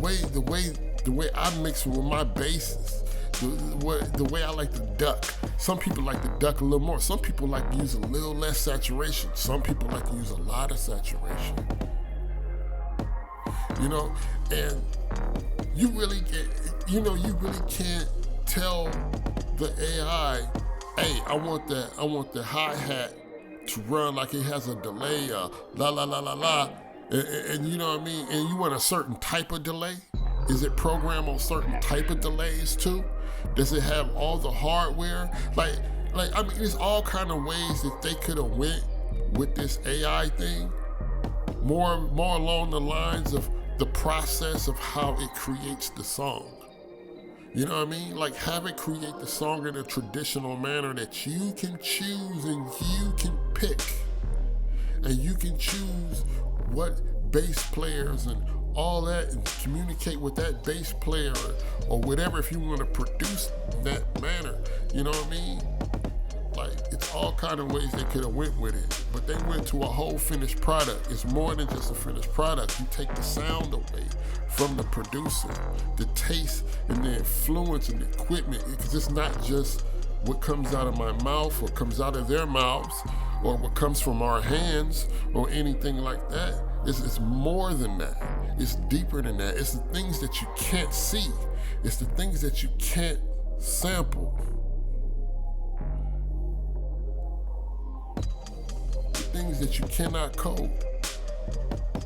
Speaker 4: way I mix with my basses, the way I like to duck. Some people like to duck a little more. Some people like to use a little less saturation. Some people like to use a lot of saturation. And you really can't tell the AI, hey, I want the hi-hat to run like it has a delay, la la la la la, and you know what I mean? And you want a certain type of delay? Is it programmed on certain type of delays too? Does it have all the hardware? Like I mean, there's all kind of ways that they could have went with this AI thing. More along the lines of the process of how it creates the song. You know what I mean? Like, have it create the song in a traditional manner that you can choose and you can pick. And you can choose what bass players and all that and communicate with that bass player or whatever if you want to produce that manner. You know what I mean? Like, it's all kind of ways they could have went with it, but they went to a whole finished product. It's more than just a finished product. You take the sound away from the producer, the taste and the influence and the equipment, because it's not just what comes out of my mouth or comes out of their mouths or what comes from our hands or anything like that. It's more than that. It's deeper than that. It's the things that you can't see. It's the things that you can't sample. Things that you cannot code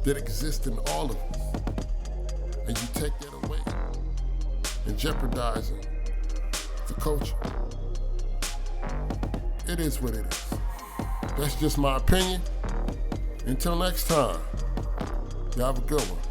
Speaker 4: that exist in all of us, and you take that away and jeopardizing the culture. It is what it is. That's just my opinion. Until next time, y'all have a good one.